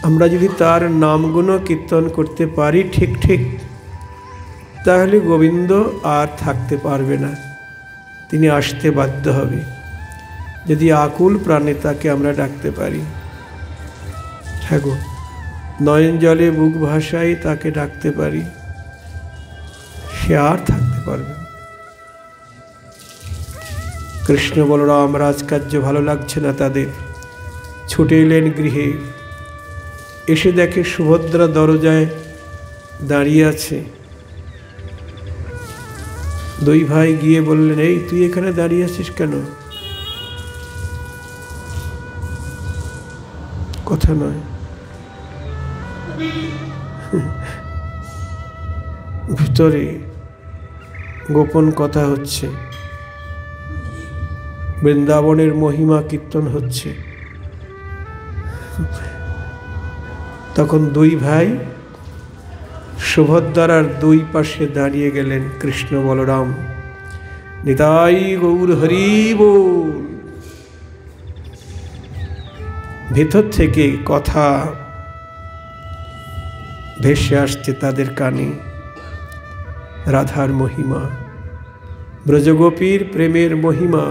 আমরা যদি তার নাম গুণ কীর্তন করতে পারি ঠিক ঠিক, তাহলে গোবিন্দ আর থাকতে পারবে না, তিনি আসতে বাধ্য হবে। যদি আকুল প্রাণে তাকে আমরা ডাকতে পারি, হ্যাঁ গো, নয়ন জলে বুক ভাসায় তাকে ডাকতে পারি, সে আর থাকতে পারবে না। কৃষ্ণ বলরাম রাজকার্য ভালো লাগছে না তাদের, ছুটে এলেন গৃহে। এসে দেখে সুভদ্রা দরজায় দাঁড়িয়ে আছে। দুই ভাই গিয়ে বললেন, এই তুই এখানে দাঁড়িয়ে আছিস কেন? কথা নয়, ভিতরে গোপন কথা হচ্ছে, বৃন্দাবনের মহিমা কীর্তন হচ্ছে। তখন দুই ভাই সুভদ্রার দুই পাশে দাঁড়িয়ে গেলেন কৃষ্ণ বলরাম। নিতাই গৌর হরি বল। ভেতর থেকে কথা ভেসে আসছে তাদের কানে, রাধার মহিমা, ব্রজগোপীর প্রেমের মহিমা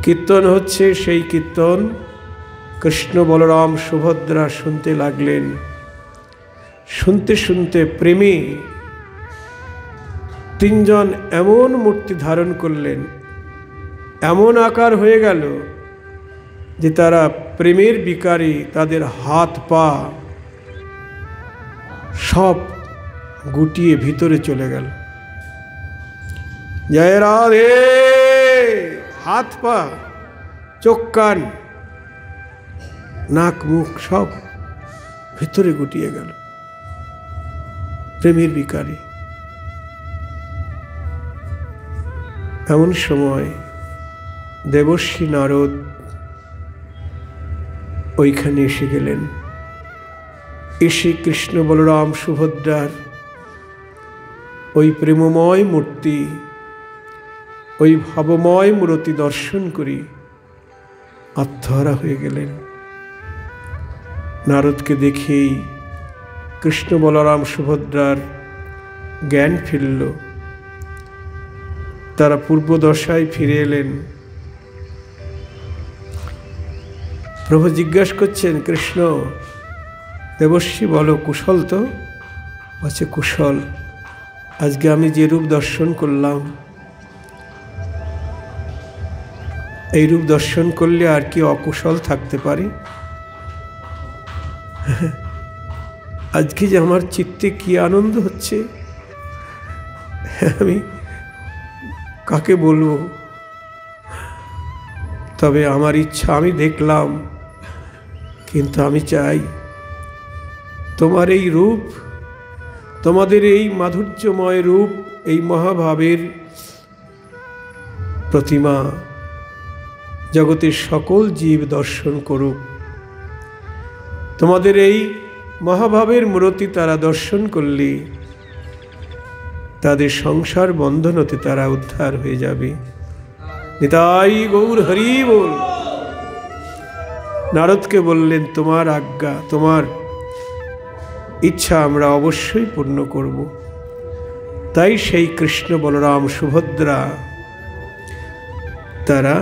কীর্তন হচ্ছে। সেই কীর্তন কৃষ্ণ বলরাম সুভদ্রা শুনতে লাগলেন। শুনতে শুনতে প্রেমে তিনজন এমন মূর্তি ধারণ করলেন, এমন আকার হয়ে গেল যে তারা প্রেমের বিকারে তাদের হাত পা সব গুটিয়ে ভিতরে চলে গেল। জয় রাধে, হাত পা, চোখ কান, নাক মুখ সব ভিতরে গুটিয়ে গেল প্রেমের বিকারে। এমন সময় দেবর্ষি নারদ ওইখানে এসে গেলেন। এসে কৃষ্ণ বলরাম সুভদ্রার ওই প্রেমময় মূর্তি, ওই ভাবময় মূর্তি দর্শন করে আত্মহারা হয়ে গেলেন। নারদকে দেখেই কৃষ্ণ বলরাম সুভদ্রার জ্ঞান ফিরল, তারা পূর্বদশায় ফিরে এলেন। প্রভু জিজ্ঞাসা করছেন, কৃষ্ণ দেবর্ষি বলো, কুশল তো? বলছে, কুশল। আজকে আমি যে রূপ দর্শন করলাম, এই রূপ দর্শন করলে আর কি অকুশল থাকতে পারে? আজকে যে আমার চিত্তে কি আনন্দ হচ্ছে, আমি কাকে বলবো? তবে আমার ইচ্ছা, আমি দেখলাম, কিন্তু আমি চাই তোমার এই রূপ, তোমাদের এই মাধুর্যময় রূপ, এই মহাভাবের প্রতিমা জগতের সকল জীব দর্শন করুক। তোমাদের এই মহাভাবের মূর্তি তারা দর্শন করলে তাদের সংসার বন্ধন হতে তারা উদ্ধার হয়ে যাবে। নিতাই গৌর হরি বল। নারদকে বললেন, তোমার আজ্ঞা, তোমার ইচ্ছা আমরা অবশ্যই পূর্ণ করব। তাই সেই কৃষ্ণ বলরাম সুভদ্রা তারা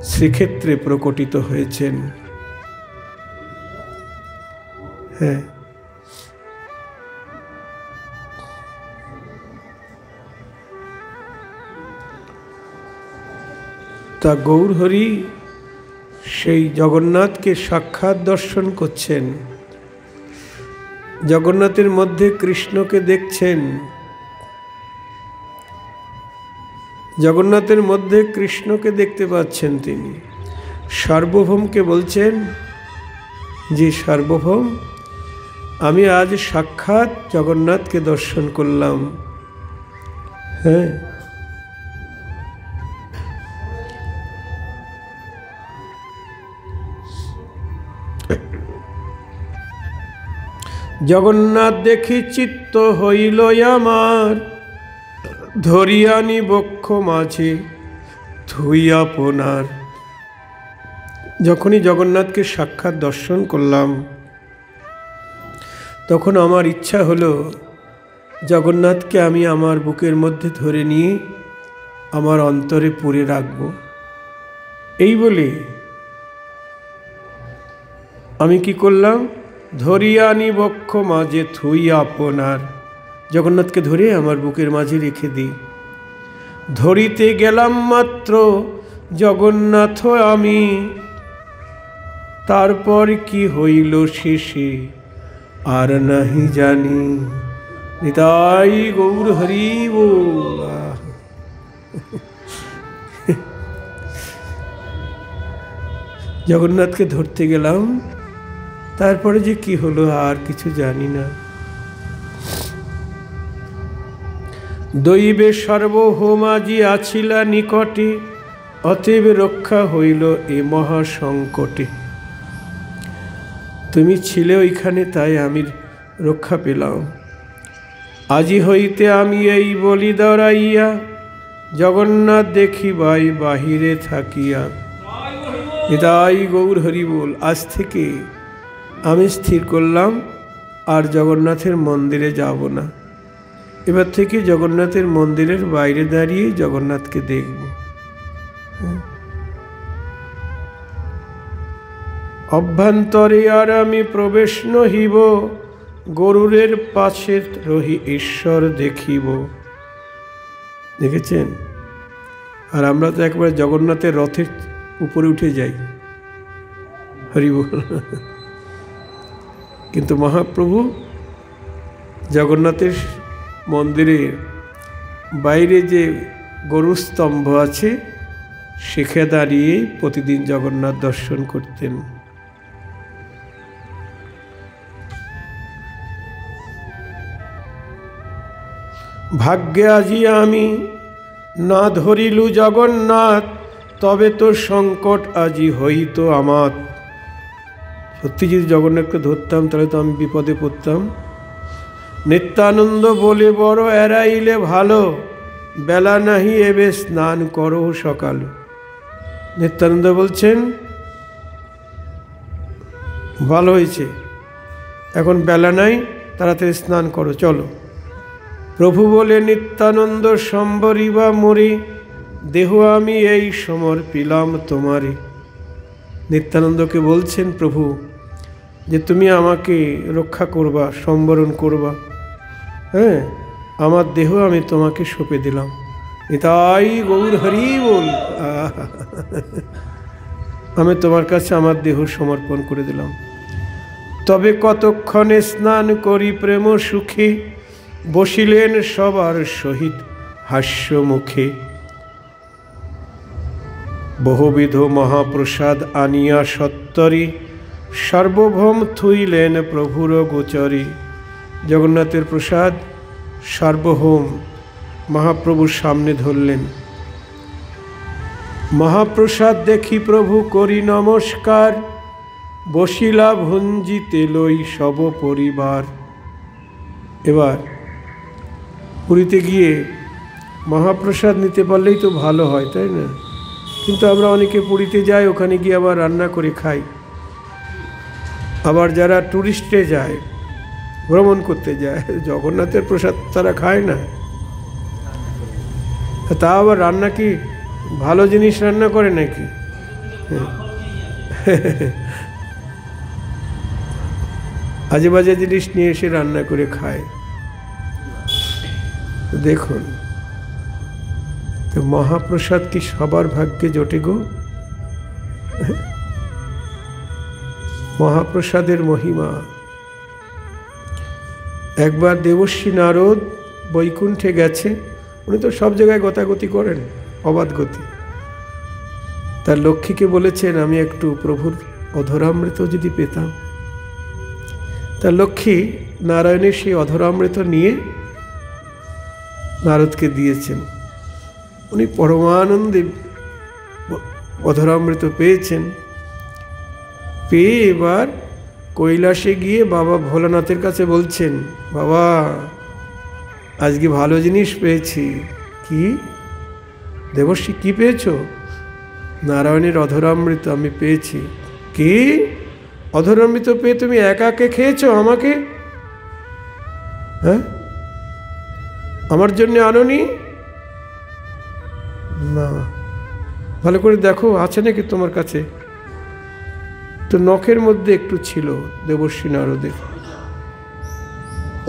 শ্রীক্ষেত্রে প্রকটিত হয়েছেন। হ্যাঁ, তা গৌরহরি সেই জগন্নাথকে সাক্ষাৎ দর্শন করছেন। জগন্নাথের মধ্যে কৃষ্ণকে দেখছেন, জগন্নাথের মধ্যে কৃষ্ণকে দেখতে পাচ্ছেন। তিনি সার্বভৌমকে বলছেন যে, সার্বভৌম, আমি আজ সাক্ষাৎ জগন্নাথকে দর্শন করলাম। হ্যাঁ, জগন্নাথ দেখি চিত্ত হইল আমার, ধরিয়ানি বক্ষ মাঝে ধুইয়া আপনার। যখনই জগন্নাথকে সাক্ষাৎ দর্শন করলাম, তখন আমার ইচ্ছা হলো জগন্নাথকে আমি আমার বুকের মধ্যে ধরে নিয়ে আমার অন্তরে পুরে রাখব। এই বলে আমি কি করলাম, ধরিয়ানি বক্ষ মাঝে থুইয়া আপনার, জগন্নাথকে ধরে আমার বুকের মাঝে রেখে দিই। ধরিতে গেলাম মাত্র জগন্নাথ আমি, তারপর কি হইল শেষে আর নাহি জানি। নিতাই গৌর হরি বল। জগন্নাথকে ধরতে গেলাম, তারপরে যে কি হলো আর কিছু জানি না। দৈবে সার্বভৌমাজি আছিলা নিকটে, অতএব রক্ষা হইল এ মহা সংকটে। তুমি ছিলে ওইখানে, তাই আমি রক্ষা পেলাম। আজি হইতে আমি এই বলি দাঁড়াইয়া, জগন্নাথ দেখিবাই বাহিরে থাকিয়া। নিতাই গৌর হরি বল। আজ থেকে আমি স্থির করলাম আর জগন্নাথের মন্দিরে যাব না। এবার থেকে জগন্নাথের মন্দিরের বাইরে দাঁড়িয়ে জগন্নাথকে দেখব। অভ্যন্তরে আর আমি প্রবেশ নহিব, গরুরের পাশে রহি ঈশ্বর দেখিব। দেখেছেন? আর আমরা তো একবারে জগন্নাথের রথের উপরে উঠে যাই, হরি বল। কিন্তু মহাপ্রভু জগন্নাথের মন্দিরের বাইরে যে গরুস্তম্ভ আছে, সেখানে দাঁড়িয়ে প্রতিদিন জগন্নাথ দর্শন করতেন। ভাগ্যে আজি আমি না ধরিলু জগন্নাথ, তবে তো সংকট আজি হইত আমার। সত্যি যদি জগন্নাথকে ধরতাম তাহলে তো আমি বিপদে পড়তাম। নিত্যানন্দ বলে, বড় এড়াইলে ভালো, বেলা নাহি এবে স্নান করো সকাল। নিত্যানন্দ বলছেন, ভালো হয়েছে, এখন বেলা নাই, তাড়াতাড়ি স্নান করো, চলো। প্রভু বলে, নিত্যানন্দ সম্বরিবা মরি, দেহ আমি এই সমর্পিলাম তোমারে। নিত্যানন্দকে বলছেন প্রভু যে তুমি আমাকে রক্ষা করবা, সম্বরণ করবা। হ্যাঁ, আমার দেহ আমি তোমাকে সঁপে দিলাম। নিতাই গৌর হরি বল। আমি তোমার কাছে আমার দেহ সমর্পণ করে দিলাম। তবে কতক্ষণে স্নান করি প্রেম সুখে, বসিলেন সবার সহিত হাস্য মুখে। বহুবিধ মহাপ্রসাদ আনিয়া সত্তরে, সার্বভৌম থুইলেন প্রভুর গোচরে। জগন্নাথের প্রসাদ সার্বভৌম মহাপ্রভুর সামনে ধরলেন। মহাপ্রসাদ দেখি প্রভু করি নমস্কার, বসিলা ভঞ্জিতে লই সব পরিবার। এবার পুরীতে গিয়ে মহাপ্রসাদ নিতে পারলেই তো ভালো হয়, তাই না? কিন্তু আমরা অনেকে পুরীতে যাই, ওখানে গিয়ে আবার রান্না করে খাই। আবার যারা ট্যুরিস্টে যায়, ভ্রমণ করতে যায়, জগন্নাথের প্রসাদ তারা খায় না। তা আবার রান্না কি ভালো জিনিস রান্না করে নাকি? আজে বাজে জিনিস নিয়ে এসে রান্না করে খায়। দেখুন তো মহাপ্রসাদ কি সবার ভাগ্যে জোটে গো? মহাপ্রসাদের মহিমা। একবার দেবর্ষী নারদ বৈকুণ্ঠে গেছে, উনি তো সব জায়গায় গতাগতি করেন, অবাধ গতি। তার লক্ষ্মীকে বলেছেন আমি একটু প্রভুর অধরামৃত যদি পেতাম। তার লক্ষ্মী নারায়ণের সেই অধরামৃত নিয়ে নারদকে দিয়েছেন। উনি পরমানন্দে অধরামৃত পেয়েছেন। পেয়ে এবার কৈলাসে গিয়ে বাবা ভোলানাথের কাছে বলছেন, বাবা আজকে ভালো জিনিস পেয়েছি। কি দেবর্ষী, কি পেয়েছ? নারায়ণের অধরামৃত আমি পেয়েছি। কি অধরামৃত পেয়ে তুমি একাকে খেয়েছো আমাকে? হ্যাঁ, আমার জন্য আনোনি? না, ভালো করে দেখো আছে নাকি তোমার কাছে। তো নখের মধ্যে একটু ছিল দেবর্ষী নারদের।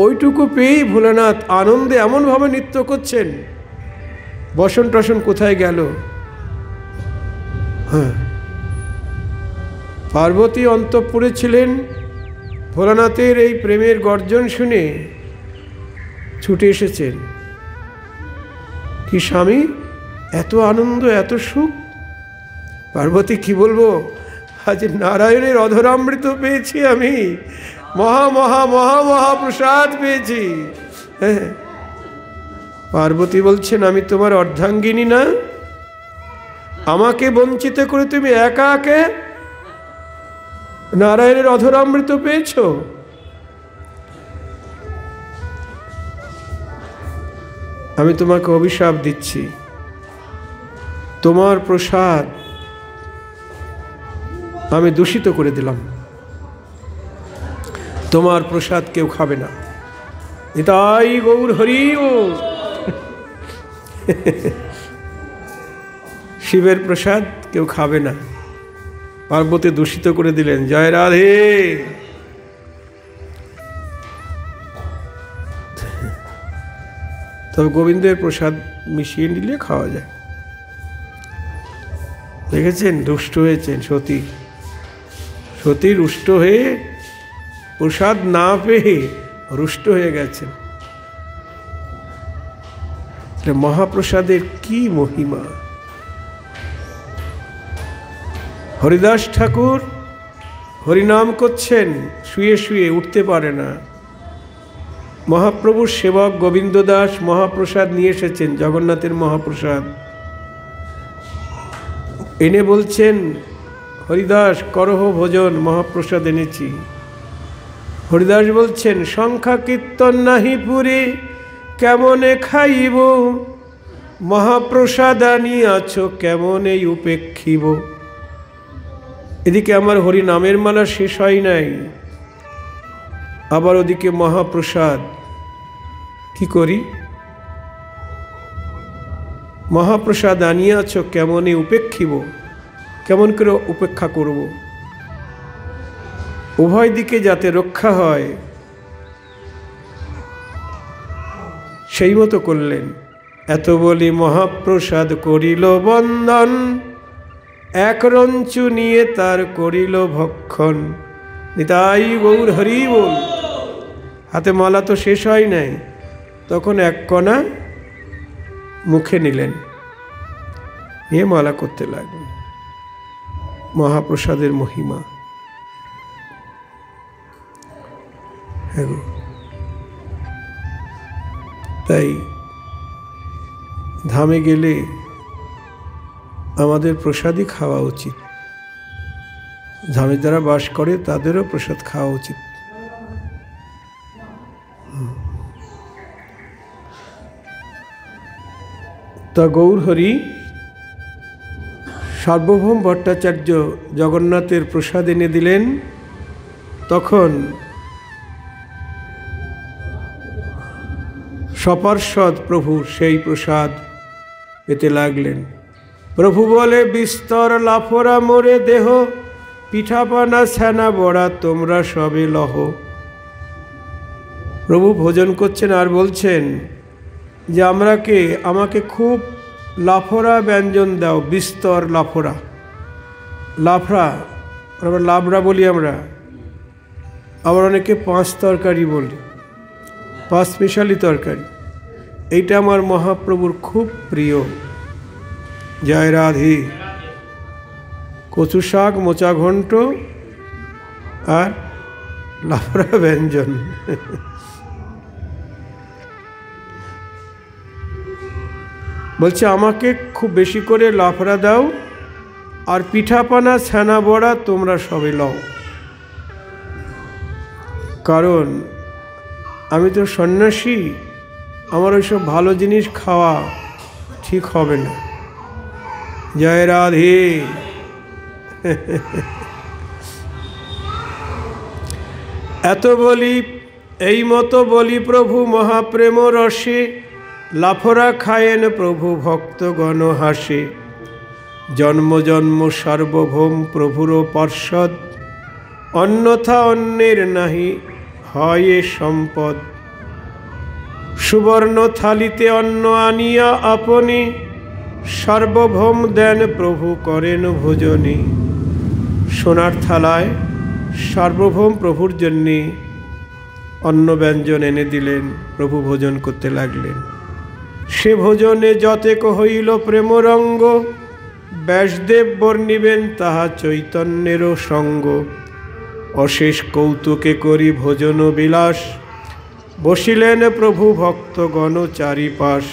ওইটুকু পেয়েই ভোলানাথ আনন্দে এমনভাবে নৃত্য করছেন, বসন টসন কোথায় গেল। হ্যাঁ, পার্বতী অন্তঃপুরে ছিলেন। ভোলানাথের এই প্রেমের গর্জন শুনে ছুটে এসেছেন। কি স্বামী, এত আনন্দ, এত সুখ! পার্বতী কি বলবো, আজ নারায়ণের অধরামৃত পেয়েছি আমি, মহা মহা মহা মহাপ্রসাদ পেয়েছি। হ্যাঁ, পার্বতী বলছেন আমি তোমার অর্ধাঙ্গিনী না? আমাকে বঞ্চিত করে তুমি একা একে নারায়ণের অধরামৃত পেয়েছ? আমি তোমাকে অভিশাপ দিচ্ছি, তোমার প্রসাদ আমি দূষিত করে দিলাম। তোমার প্রসাদ কেউ খাবে না। নিতাই গৌর হরি ও। শিবের প্রসাদ কেউ খাবে না, পার্বতী দূষিত করে দিলেন। জয় রাধে। তবে গোবিন্দের প্রসাদ মিশিয়ে নিলে খাওয়া যায়। দেখেছেন, দুষ্ট হয়েছেন সতী। সতী রুষ্ট হয়ে প্রসাদ না পেয়ে রুষ্ট হয়ে গেছেন। মহাপ্রসাদের কি মহিমা! হরিদাস ঠাকুর হরিনাম করছেন, শুয়ে শুয়ে, উঠতে পারে না। মহাপ্রভুর সেবক গোবিন্দ দাস মহাপ্রসাদ নিয়ে এসেছেন, জগন্নাথের মহাপ্রসাদ এনে বলছেন, হরিদাস করহ ভোজন, মহাপ্রসাদ এনেছি। হরিদাস বলছেন, সংখ্যা কীর্তন নাহি পুরে, কেমনে খাইব? মহাপ্রসাদ আনিয়াছ, কেমনে উপেক্ষিব? এদিকে আমার হরি নামের মালা শেষ হয় নাই, আবার ওদিকে মহাপ্রসাদ। কি করি? মহাপ্রসাদ আনিয়াছ, কেমনে উপেক্ষিব? কেমন করে উপেক্ষা করব? উভয় দিকে যাতে রক্ষা হয় সেই মতো করলেন। এত বলি মহাপ্রসাদ করিল বন্দন, এক রঞ্চু নিয়ে তার করিল ভক্ষণ। নিতাই গৌর হরি বল। হাতে মালা তো শেষ হয় নাই, তখন এক কণা মুখে নিলেন, নিয়ে মালা করতে লাগলেন। মহাপ্রসাদের মহিমা। তাই ধামে গেলে আমাদের প্রসাদই খাওয়া উচিত। ধামে যারা বাস করে তাদেরও প্রসাদ খাওয়া উচিত। তা গৌরহরি সার্বভৌম ভট্টাচার্য জগন্নাথের প্রসাদ এনে দিলেন। তখন সপার্ষদ প্রভু সেই প্রসাদ পেতে লাগলেন। প্রভু বলে, বিস্তর লাফরা মোরে দেহ, পিঠাপানা ছানা বড়া তোমরা সবে লহ। প্রভু ভোজন করছেন আর বলছেন যে আমাকে খুব লাফরা ব্যঞ্জন দাও, বিস্তর লাফরা। লাফরা আবার লাবড়া বলি আমরা, আবার অনেকে পাঁচ তরকারি বলি, পাঁচ মিশালি তরকারি। এইটা আমার মহাপ্রভুর খুব প্রিয়। জয় রাধে। কচু শাক, মোচা ঘন্ট আর লাফরা ব্যঞ্জন। বলছে আমাকে খুব বেশি করে লাফরা দাও, আর পিঠাপানা ছানা বড়া তোমরা সবে লও। কারণ আমি তো সন্ন্যাসী, আমার ওইসব ভালো জিনিস খাওয়া ঠিক হবে না। জয় রাধে। এত বলি, এই মতো বলি প্রভু মহাপ্রেম রসে, লাফরা খায়েন প্রভু ভক্তগণ হাসে। জন্ম জন্ম সার্বভৌম প্রভুর পার্ষদ, অন্যথা অন্যের নাহি হয় সম্পদ। সুবর্ণ থালিতে অন্ন আনিয়া আপনি, সার্বভৌম দেন প্রভু করেন ভোজনী। সোনার থালায় সার্বভৌম প্রভুর জন্যে অন্ন ব্যঞ্জন এনে দিলেন। প্রভু ভোজন করতে লাগলেন। সে ভোজনে যতেক হইল প্রেমরঙ্গ, ব্যাসদেব বর্ণিবেন তাহা চৈতন্যেরও সঙ্গ। অশেষ কৌতুকে করি ভোজন বিলাস, বসিলেন প্রভু ভক্তগণ চারিপাশ।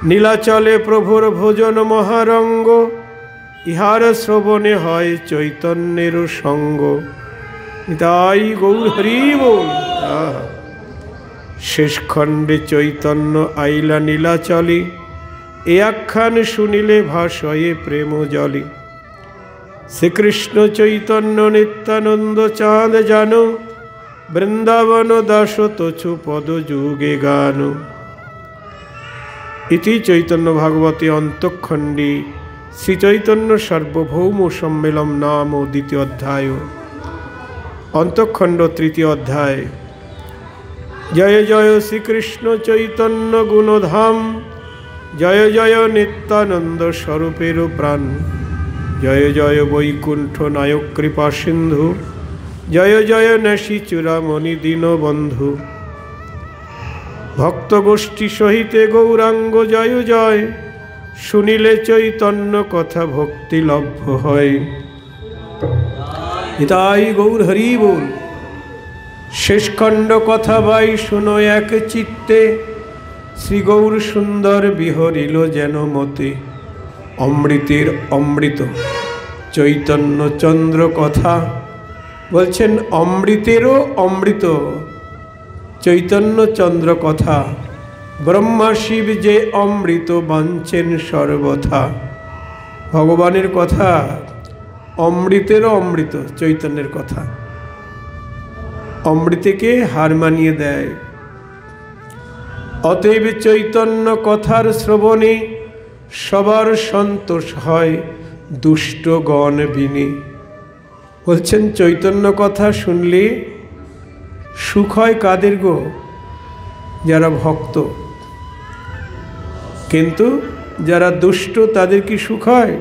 নীলাচলে প্রভুর ভোজন মহারঙ্গ, ইহার শ্রবণে হয় চৈতন্যেরও সঙ্গ। তাই গৌর হরি বল। শেষ খণ্ডে চৈতন্য আইলা নীলাচলে, এ আখ্যান শুনিলে ভাসয়ে প্রেম জলে। শ্রীকৃষ্ণ চৈতন্য নিত্যানন্দ চাঁদ জানো, বৃন্দাবন দাস তছু পদ যুগে গান। ইতি চৈতন্য ভাগবতে অন্তঃখণ্ডে শ্রীচৈতন্য সার্বভৌম সম্মেলন নাম দ্বিতীয় অধ্যায়। অন্তঃখণ্ড তৃতীয় অধ্যায়। জয় জয় শ্রীকৃষ্ণ চৈতন্য গুণধাম, জয় জয় নিত্যানন্দ স্বরূপের প্রাণ। জয় জয় বৈকুণ্ঠ নায়ক কৃপা সিন্ধু, জয় জয় নেশি চূড়ামণি দীনবন্ধু। ভক্তগোষ্ঠী সহিতে গৌরাঙ্গ জয় জয়, শুনিলে চৈতন্য কথা ভক্তি লভ্য হয়। তাই গৌর হরি বল। শেষ খণ্ড কথা ভাই শুনো এক চিত্তে, শ্রী গৌর সুন্দর বিহরিল যেন মতে। অমৃতের অমৃত চৈতন্য চন্দ্র কথা, বলছেন অমৃতেরও অমৃত চৈতন্য চন্দ্র কথা। ব্রহ্মা শিব যে অমৃত বাঞ্ছেন সর্বথা। ভগবানের কথা অমৃতেরও অমৃত চৈতন্যের কথা, অমৃতকে হার মানিয়ে দেয়। অতএব চৈতন্য কথার শ্রবণে সবার সন্তোষ হয়, দুষ্টগণ বিনে। বলছেন চৈতন্য কথা শুনলে সুখ হয় কাদের গো? যারা ভক্ত। কিন্তু যারা দুষ্ট তাদের কি সুখ হয়?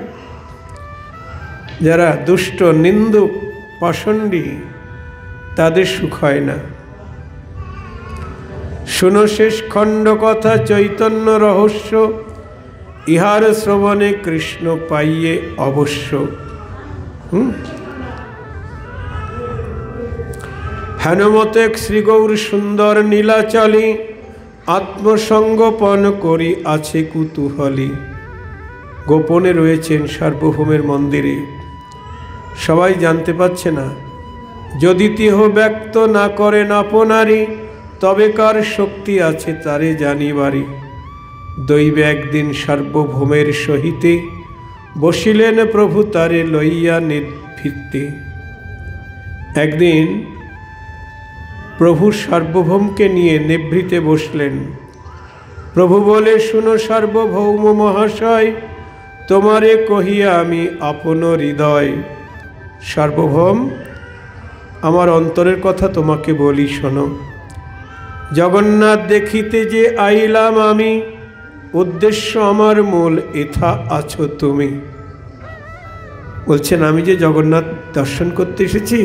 যারা দুষ্ট, নিন্দুক, পাষণ্ডী তাদের সুখ হয় না। শুনো শেষ খণ্ড কথা চৈতন্য রহস্য, ইহার শ্রবণে কৃষ্ণ পাইয়ে অবশ্য। হেনমতে শ্রীগৌর সুন্দর নীলাচলে, আত্মসঙ্গোপন করি আছে কুতূহলী। গোপনে রয়েছেন সার্বভৌমের মন্দিরে, সবাই জানতে পারছে না। যদি তিহ ব্যক্ত না করেন আপনারি, তবে কার শক্তি আছে তারে জানিবারি। দৈবে একদিন সার্বভৌমের সহিতে, বসিলেন প্রভু তারে লইয়া নির্ভিত্তে। একদিন প্রভু সার্বভৌমকে নিয়ে নিভৃতে বসলেন। প্রভু বলে, শুনো সার্বভৌম মহাশয়, তোমারে কহিয়া আমি আপন হৃদয়। সার্বভৌম, আমার অন্তরের কথা তোমাকে বলি, শোনো। জগন্নাথ দেখিতে যে আইলাম আমি, উদ্দেশ্য আমার মূল এথা আছো তুমি। বলছেন, আমি যে জগন্নাথ দর্শন করতে এসেছি,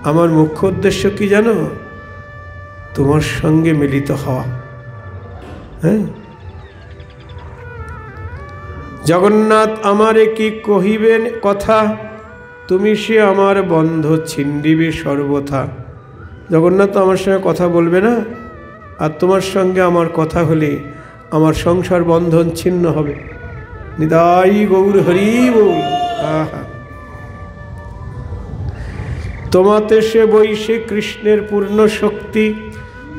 আমার মুখ্য উদ্দেশ্য কি জানো? তোমার সঙ্গে মিলিত হওয়া। হ্যাঁ, জগন্নাথ আমারে কি কহিবেন কথা, তুমি সে আমার বন্ধ ছিন্ডিবে সর্বথা। জগন্নাথ আমার সঙ্গে কথা বলবে না, আর তোমার সঙ্গে আমার কথা হলে আমার সংসার বন্ধন ছিন্ন হবে। নিতাই গৌর হরি বল। আহা, তোমাতে সে বৈশে কৃষ্ণের পূর্ণ শক্তি,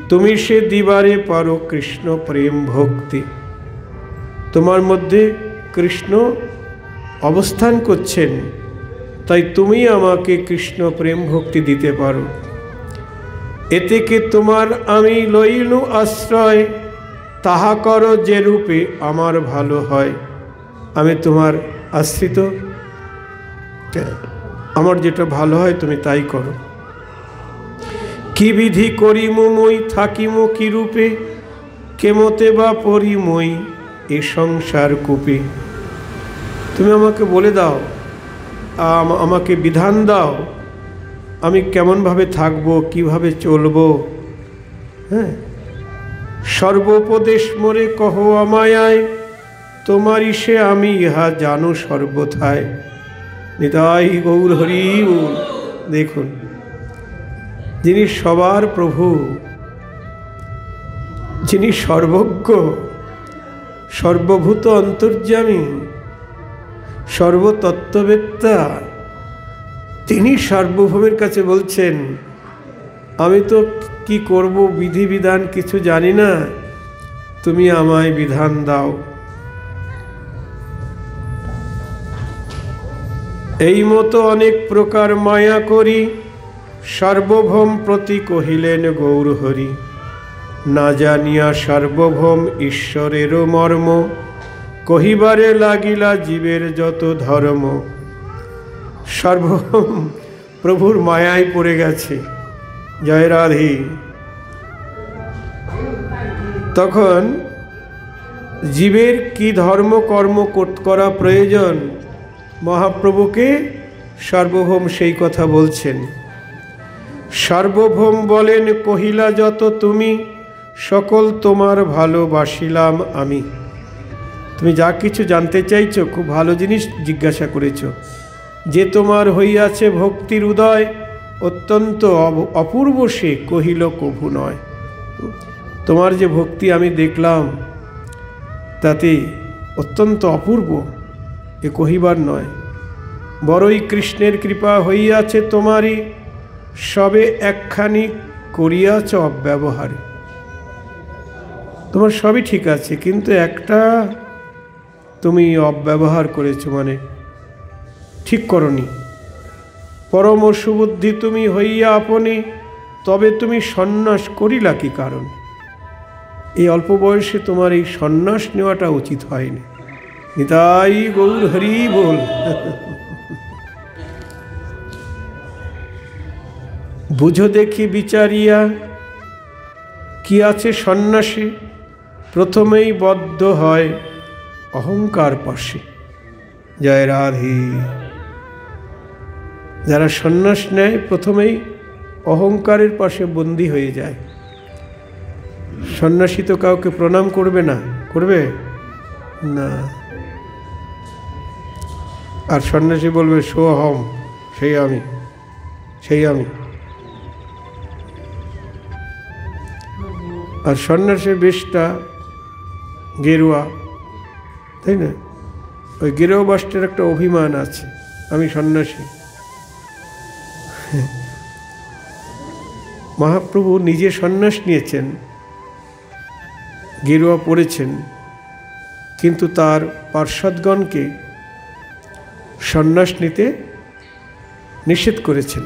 তুমি সে দিবারে পারো কৃষ্ণ প্রেম ভক্তি। তোমার মধ্যে কৃষ্ণ অবস্থান করছেন, তাই তুমি আমাকে কৃষ্ণ প্রেম ভক্তি দিতে পারো। এতে কি তোমার আমি লইলু আশ্রয়, তাহা করো যে রূপে আমার ভালো হয়। আমি তোমার আশ্রিত, আমার যেটা ভালো হয় তুমি তাই করো। কি বিধি করিমু মই, থাকিমু কি রূপে, কেমতে বা পরিমই এ সংসার কূপে। তুমি আমাকে বলে দাও, আমাকে বিধান দাও, আমি কেমনভাবে থাকবো, কিভাবে চলবো। হ্যাঁ, সর্বোপদেশ মোরে কহ আমায়, তোমারই সে আমি ইহা জানো সর্বথায়। নিতাই গৌর হরি বল। দেখুন, যিনি সবার প্রভু, যিনি সর্বজ্ঞ, সর্বভূত অন্তর্যামী, সর্বতত্ত্ববেত্তা, তিনি সার্বভৌমের কাছে বলছেন, আমি তো কি করব বিধিবিধান কিছু জানি না, তুমি আমায় বিধান দাও। এই মতো অনেক প্রকার মায়া করি, সার্বভৌম প্রতি কহিলেন গৌর হরি। না জানিয়া সার্বভৌম ঈশ্বরেরও মর্ম, কহিবারে লাগিলা জীবের যত ধর্ম। সার্বভৌম প্রভুর মায়ায় পড়ে গেছে। জয় রাধে। তখন জীবের কি ধর্ম কর্ম করা প্রয়োজন, মহাপ্রভুকে সার্বভৌম সেই কথা বলছেন। সার্বভৌম বলেন, কহিলা যত তুমি, সকল তোমার ভালোবাসিলাম আমি। তুমি যা কিছু জানতে চাইছো, খুব ভালো জিনিস জিজ্ঞাসা করেছ। যে তোমার হইয়াছে ভক্তির উদয়, অত্যন্ত অপূর্ব সে কহিল কভু নয়। তোমার যে ভক্তি আমি দেখলাম, তাতে অত্যন্ত অপূর্ব, এ কহিবার নয়। বড়ই কৃষ্ণের কৃপা হইয়াছে তোমারই, সবে একখানি করিয়াছ অব্যবহারে। তোমার সবই ঠিক আছে, কিন্তু একটা তুমি অব্যবহার করেছো, মানে ঠিক করনি। পরম সুবুদ্ধি তুমি হইয়া আপনি, তবে তুমি সন্ন্যাস করিলা কি কারণ? এই অল্প বয়সে তোমার এই সন্ন্যাস নেওয়াটা উচিত হয়নি। নিতাই গৌর হরি বল। বুঝো দেখি বিচারিয়া, কি আছে সন্ন্যাসী, প্রথমেই বদ্ধ হয় অহংকার পাশে। জয় রাধে। যারা সন্ন্যাস নেয় প্রথমেই অহংকারের পাশে বন্দী হয়ে যায়। সন্ন্যাসী তো কাউকে প্রণাম করবে না, করবে না। আর সন্ন্যাসী বলবে সোহম, সেই আমি, সেই আমি। আর সন্ন্যাসের বেশটা গেরুয়া, তাই না? ওই গেরুয়া বস্ত্রের একটা অভিমান আছে, আমি সন্ন্যাসী। মহাপ্রভু নিজে সন্ন্যাস নিয়েছেন, গেরুয়া পরেছেন, কিন্তু তার পার্ষদগণকে সন্ন্যাস নিতে নিষেধ করেছেন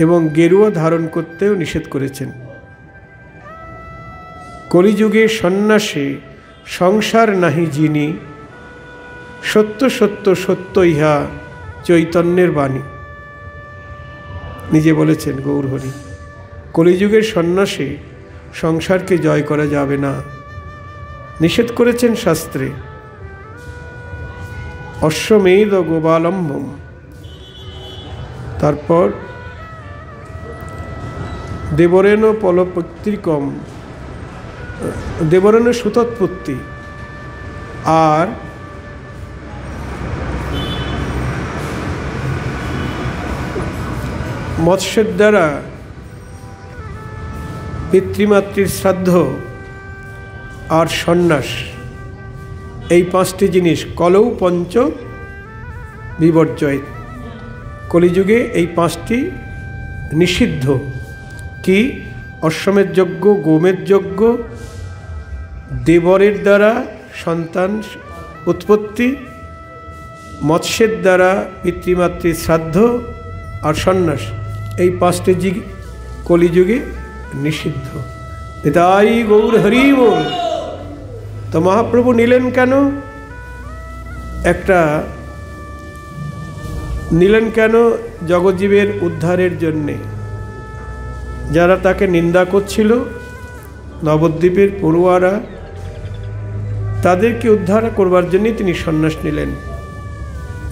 এবং গেরুয়া ধারণ করতেও নিষেধ করেছেন। কলিযুগে সন্ন্যাসে সংসার নাহি যিনি, সত্য সত্য সত্য ইহা চৈতন্যের বাণী। নিজে বলেছেন গৌরহরি, কলিযুগের সন্ন্যাসে সংসারকে জয় করা যাবে না, নিষেধ করেছেন শাস্ত্রে। অশ্বমেধ গোপালম্বম। তারপর দেবরেণ পলপত্রিকম, দেবরেণ সুতৎপত্তি, আর মৎস্যের দ্বারা পিতৃমাতৃর শ্রাদ্ধ আর সন্ন্যাস, এই পাঁচটি জিনিস কলৌ পঞ্চ বিবর্জয়। কলিযুগে এই পাঁচটি নিষিদ্ধ। কি? অশ্বমেধ যজ্ঞ, গোমেধ যজ্ঞ, দেবরের দ্বারা সন্তান উৎপত্তি, মৎস্যের দ্বারা পিতৃমাতৃর শ্রাদ্ধ আর সন্ন্যাস, এই পাঁচটি কলিযুগে নিষিদ্ধ। তাই গৌর হরি বল। তো মহাপ্রভু নিলেন কেন? নিলেন কেন? জগজ্জীবের উদ্ধারের জন্যে। যারা তাকে নিন্দা করছিল, নবদ্বীপের পড়ুয়ারা, তাদেরকে উদ্ধার করবার জন্যই তিনি সন্ন্যাস নিলেন।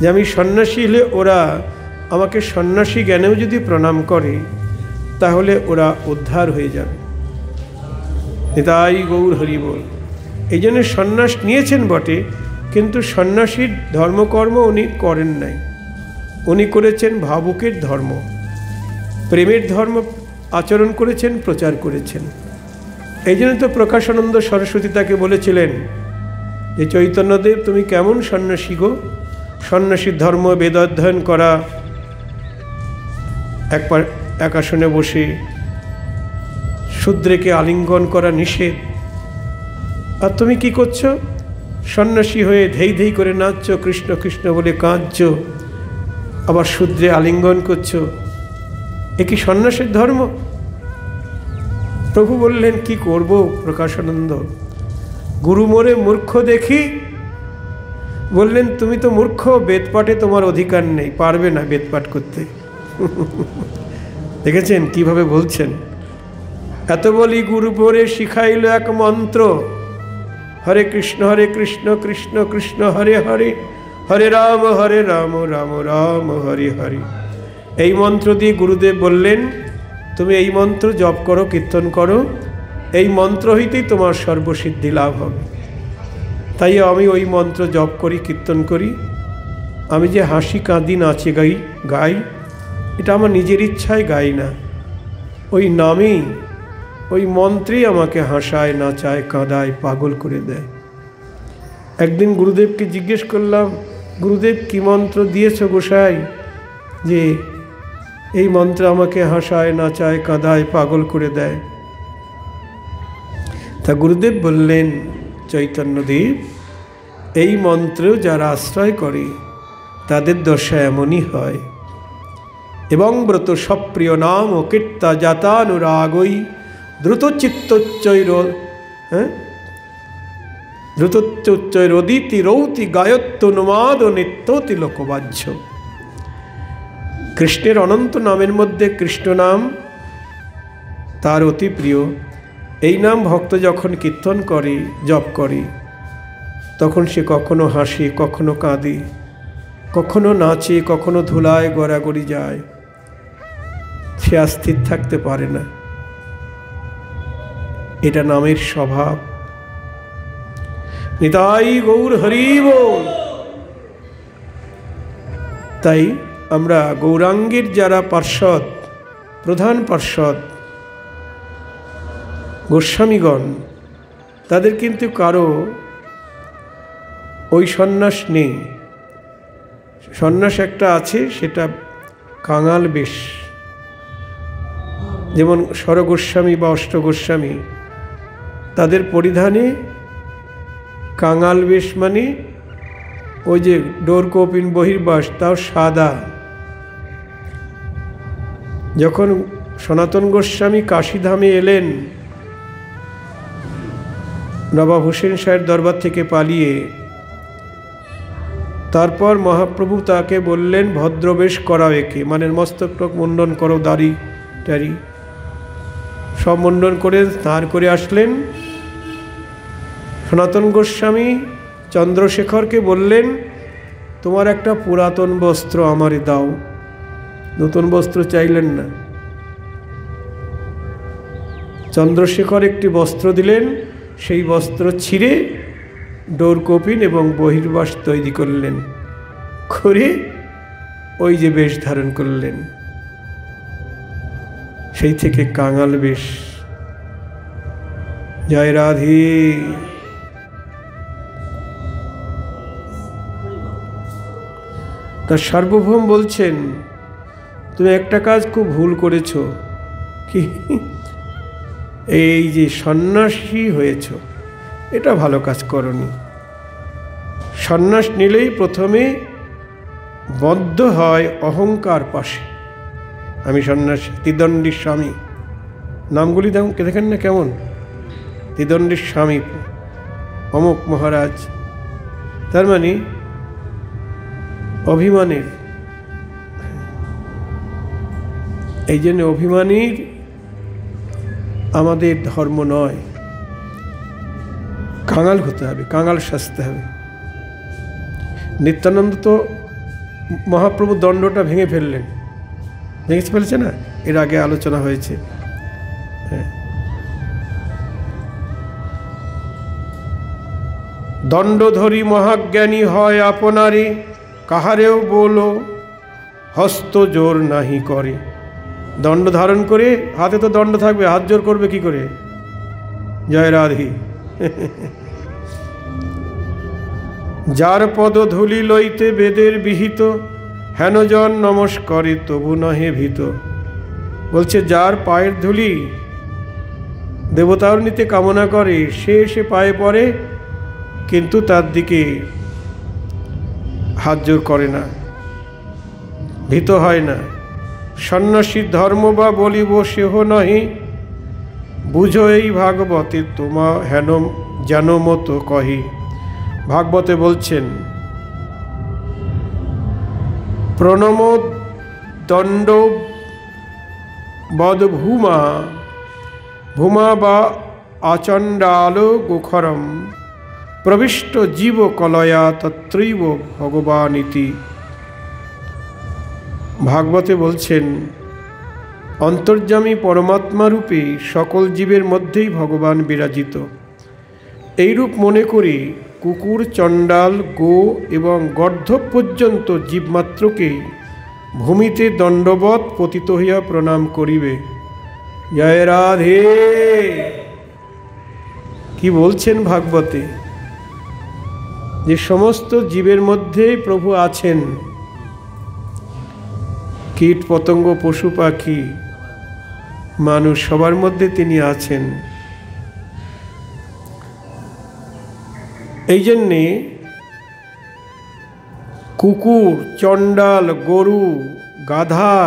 যে আমি সন্ন্যাসী হলে ওরা আমাকে সন্ন্যাসী জ্ঞানেও যদি প্রণাম করে, তাহলে ওরা উদ্ধার হয়ে যাবে। তাই গৌর হরি বল। এই জন্য সন্ন্যাস নিয়েছেন বটে, কিন্তু সন্ন্যাসীর ধর্মকর্ম উনি করেন নাই। উনি করেছেন ভাবুকের ধর্ম, প্রেমের ধর্ম আচরণ করেছেন, প্রচার করেছেন। এই জন্য তো প্রকাশানন্দ সরস্বতী তাকে বলেছিলেন যে চৈতন্যদেব, তুমি কেমন সন্ন্যাসী গো? সন্ন্যাসীর ধর্ম বেদ অধ্যয়ন করা, এক আসনে বসে শূদ্রকে আলিঙ্গন করা নিষেধ, আর তুমি কি করছো? সন্ন্যাসী হয়ে ধেই ধেই করে নাচছো, কৃষ্ণ কৃষ্ণ বলে কাঁদছো, আবার শূদ্রে আলিঙ্গন করছো। এ কি সন্ন্যাসের ধর্ম? প্রভু বললেন, কি করব প্রকাশানন্দ, গুরু মোরে মূর্খ দেখি। বললেন, তুমি তো মূর্খ, বেদপাঠে তোমার অধিকার নেই, পারবে না বেদপাঠ করতে। দেখেছেন কিভাবে বলছেন? এত বলি গুরু মোরে শিখাইল এক মন্ত্র, হরে কৃষ্ণ কৃষ্ণ কৃষ্ণ হরে হরে, হরে রাম রাম রাম হরে হরে। এই মন্ত্র দিয়ে গুরুদেব বললেন, তুমি এই মন্ত্র জপ করো, কীর্তন করো, এই মন্ত্র হইতেই তোমার সর্বসিদ্ধি লাভ হবে। তাই আমি ওই মন্ত্র জপ করি, কীর্তন করি। আমি যে হাসি কাঁদি নাচে গাই, এটা আমার নিজের ইচ্ছায় গাই না। ওই নামেই, ওই মন্ত্রেই আমাকে হাসায়, নাচায়, কাঁদায়, পাগল করে দেয়। একদিন গুরুদেবকে জিজ্ঞেস করলাম, গুরুদেব কি মন্ত্র দিয়েছ গোসাই, যে এই মন্ত্র আমাকে হাসায়, নাচায়, কাঁদায়, পাগল করে দেয়? তা গুরুদেব বললেন, চৈতন্যদেব, এই মন্ত্র যারা আশ্রয় করে তাদের দশা এমনই হয়। এবং ব্রত সপ্রিয় নাম ও কীর্তা জাতানুরাগই দ্রুতোচ্চৈরোদিতি রৌতি গায়ত্তনুমাদ ও নিত্যতি লোকবাহ্য। কৃষ্ণের অনন্ত নামের মধ্যে কৃষ্ণ নাম তার অতি প্রিয়। এই নাম ভক্ত যখন কীর্তন করে, জপ করে, তখন সে কখনো হাসে, কখনো কাঁদে, কখনো নাচে, কখনো ধুলায় গড়াগড়ি যায়। সে স্থির থাকতে পারে না। এটা নামের স্বভাব। নিতাই গৌর হরি বল। তাই আমরা গৌরাঙ্গের যারা পার্ষদ, প্রধান পার্ষদ, গোস্বামীগণ তাদের কিন্তু কারো ওই সন্ন্যাস নেই। সন্ন্যাস একটা আছে, সেটা কাঙাল বেশ। যেমন স্বরগোস্বামী বা অষ্টগোস্বামী, তাদের পরিধানে কাঙাল বেশ, মানে ওই যে ডোর কৌপিন বহির্বাস, তাও সাদা। যখন সনাতন গোস্বামী কাশীধামে এলেন নবাব হোসেন শাহের দরবার থেকে পালিয়ে, তারপর মহাপ্রভু তাকে বললেন ভদ্রবেশ করাও একে, মানে মস্তক মুন্ডন করো, দাড়ি টাড়ি সব মুন্ডন করে স্নান করে আসলেন। সনাতন গোস্বামী চন্দ্রশেখরকে বললেন তোমার একটা পুরাতন বস্ত্র আমারে দাও। নতুন বস্ত্র চাইলেন না, চন্দ্রশেখর একটি বস্ত্র দিলেন। সেই বস্ত্র ছিঁড়ে ডোর কপিন এবং বহির্বাস তৈরি করলেন, করে ওই যে বেশ ধারণ করলেন। সেই থেকে কাঙাল বেশ। জয় রাধে। তার সার্বভৌম বলছেন তুমি একটা কাজ খুব ভুল করেছ। কি? এই যে সন্ন্যাসী হয়েছ, এটা ভালো কাজ করনি। সন্ন্যাস নিলেই প্রথমে বদ্ধ হয় অহংকার পাশে। আমি সন্ন্যাসী, ত্রিদণ্ডী স্বামী, নামগুলি দেখেন না কেমন, ত্রিদণ্ডী স্বামী অমুক মহারাজ, তার মানে অভিমানের। এই জন্য অভিমানীর আমাদের ধর্ম নয়, কাঙাল হতে হবে, কাঙাল সাজতে হবে। নিত্যানন্দ তো মহাপ্রভু দণ্ডটা ভেঙে ফেললেন, ভেঙে ফেলছে না, এর আগে আলোচনা হয়েছে। হ্যাঁ, দণ্ডধরি মহাজ্ঞানী হয় আপনারে, কাহারেও বলো হস্ত জোর নাহি করে। দণ্ড ধারণ করে, হাতে তো দণ্ড থাকবে, হাত জোর করবে কি করে? জয় রাধে। যার পদধূলি লইতে বেদের বিহিত, হেনজন নমস্করে তবু নহে ভীত। বলছে যার পায়ের ধুলি দেবতার নিতে কামনা করে, সে এসে পায়ে পড়ে, কিন্তু তার দিকে হাত জোর করে না, ভীত হয় না। সন্ন্যাসীর ধর্ম বা বলিব সেহ নহে, বুঝো এই ভাগবতে তোমা হেন যেন মতো কহি। ভাগবতে বলছেন প্রণম দণ্ড বদ ভূমা, ভূমা বা আচণ্ডাল গোখরম, প্রবিষ্ট জীব কলয়া তত্রৈব ভগবানিতি। ভাগবতে বলছেন অন্তর্যামী পরমাত্মা রূপে সকল জীবের মধ্যেই ভগবান বিরাজিত। এইরূপ মনে করি কুকুর, চণ্ডাল, গো এবং গর্ধব পর্যন্ত জীবমাত্রকেই ভূমিতে দণ্ডবৎ পতিত হইয়া প্রণাম করিবে। জয় রাধে। কি বলছেন ভাগবতে? যে সমস্ত জীবের মধ্যেই প্রভু আছেন, কীট পতঙ্গ, পশু পাখি, মানুষ, সবার মধ্যে তিনি আছেন। এই জন্যে কুকুর, চণ্ডাল, গরু, গাধা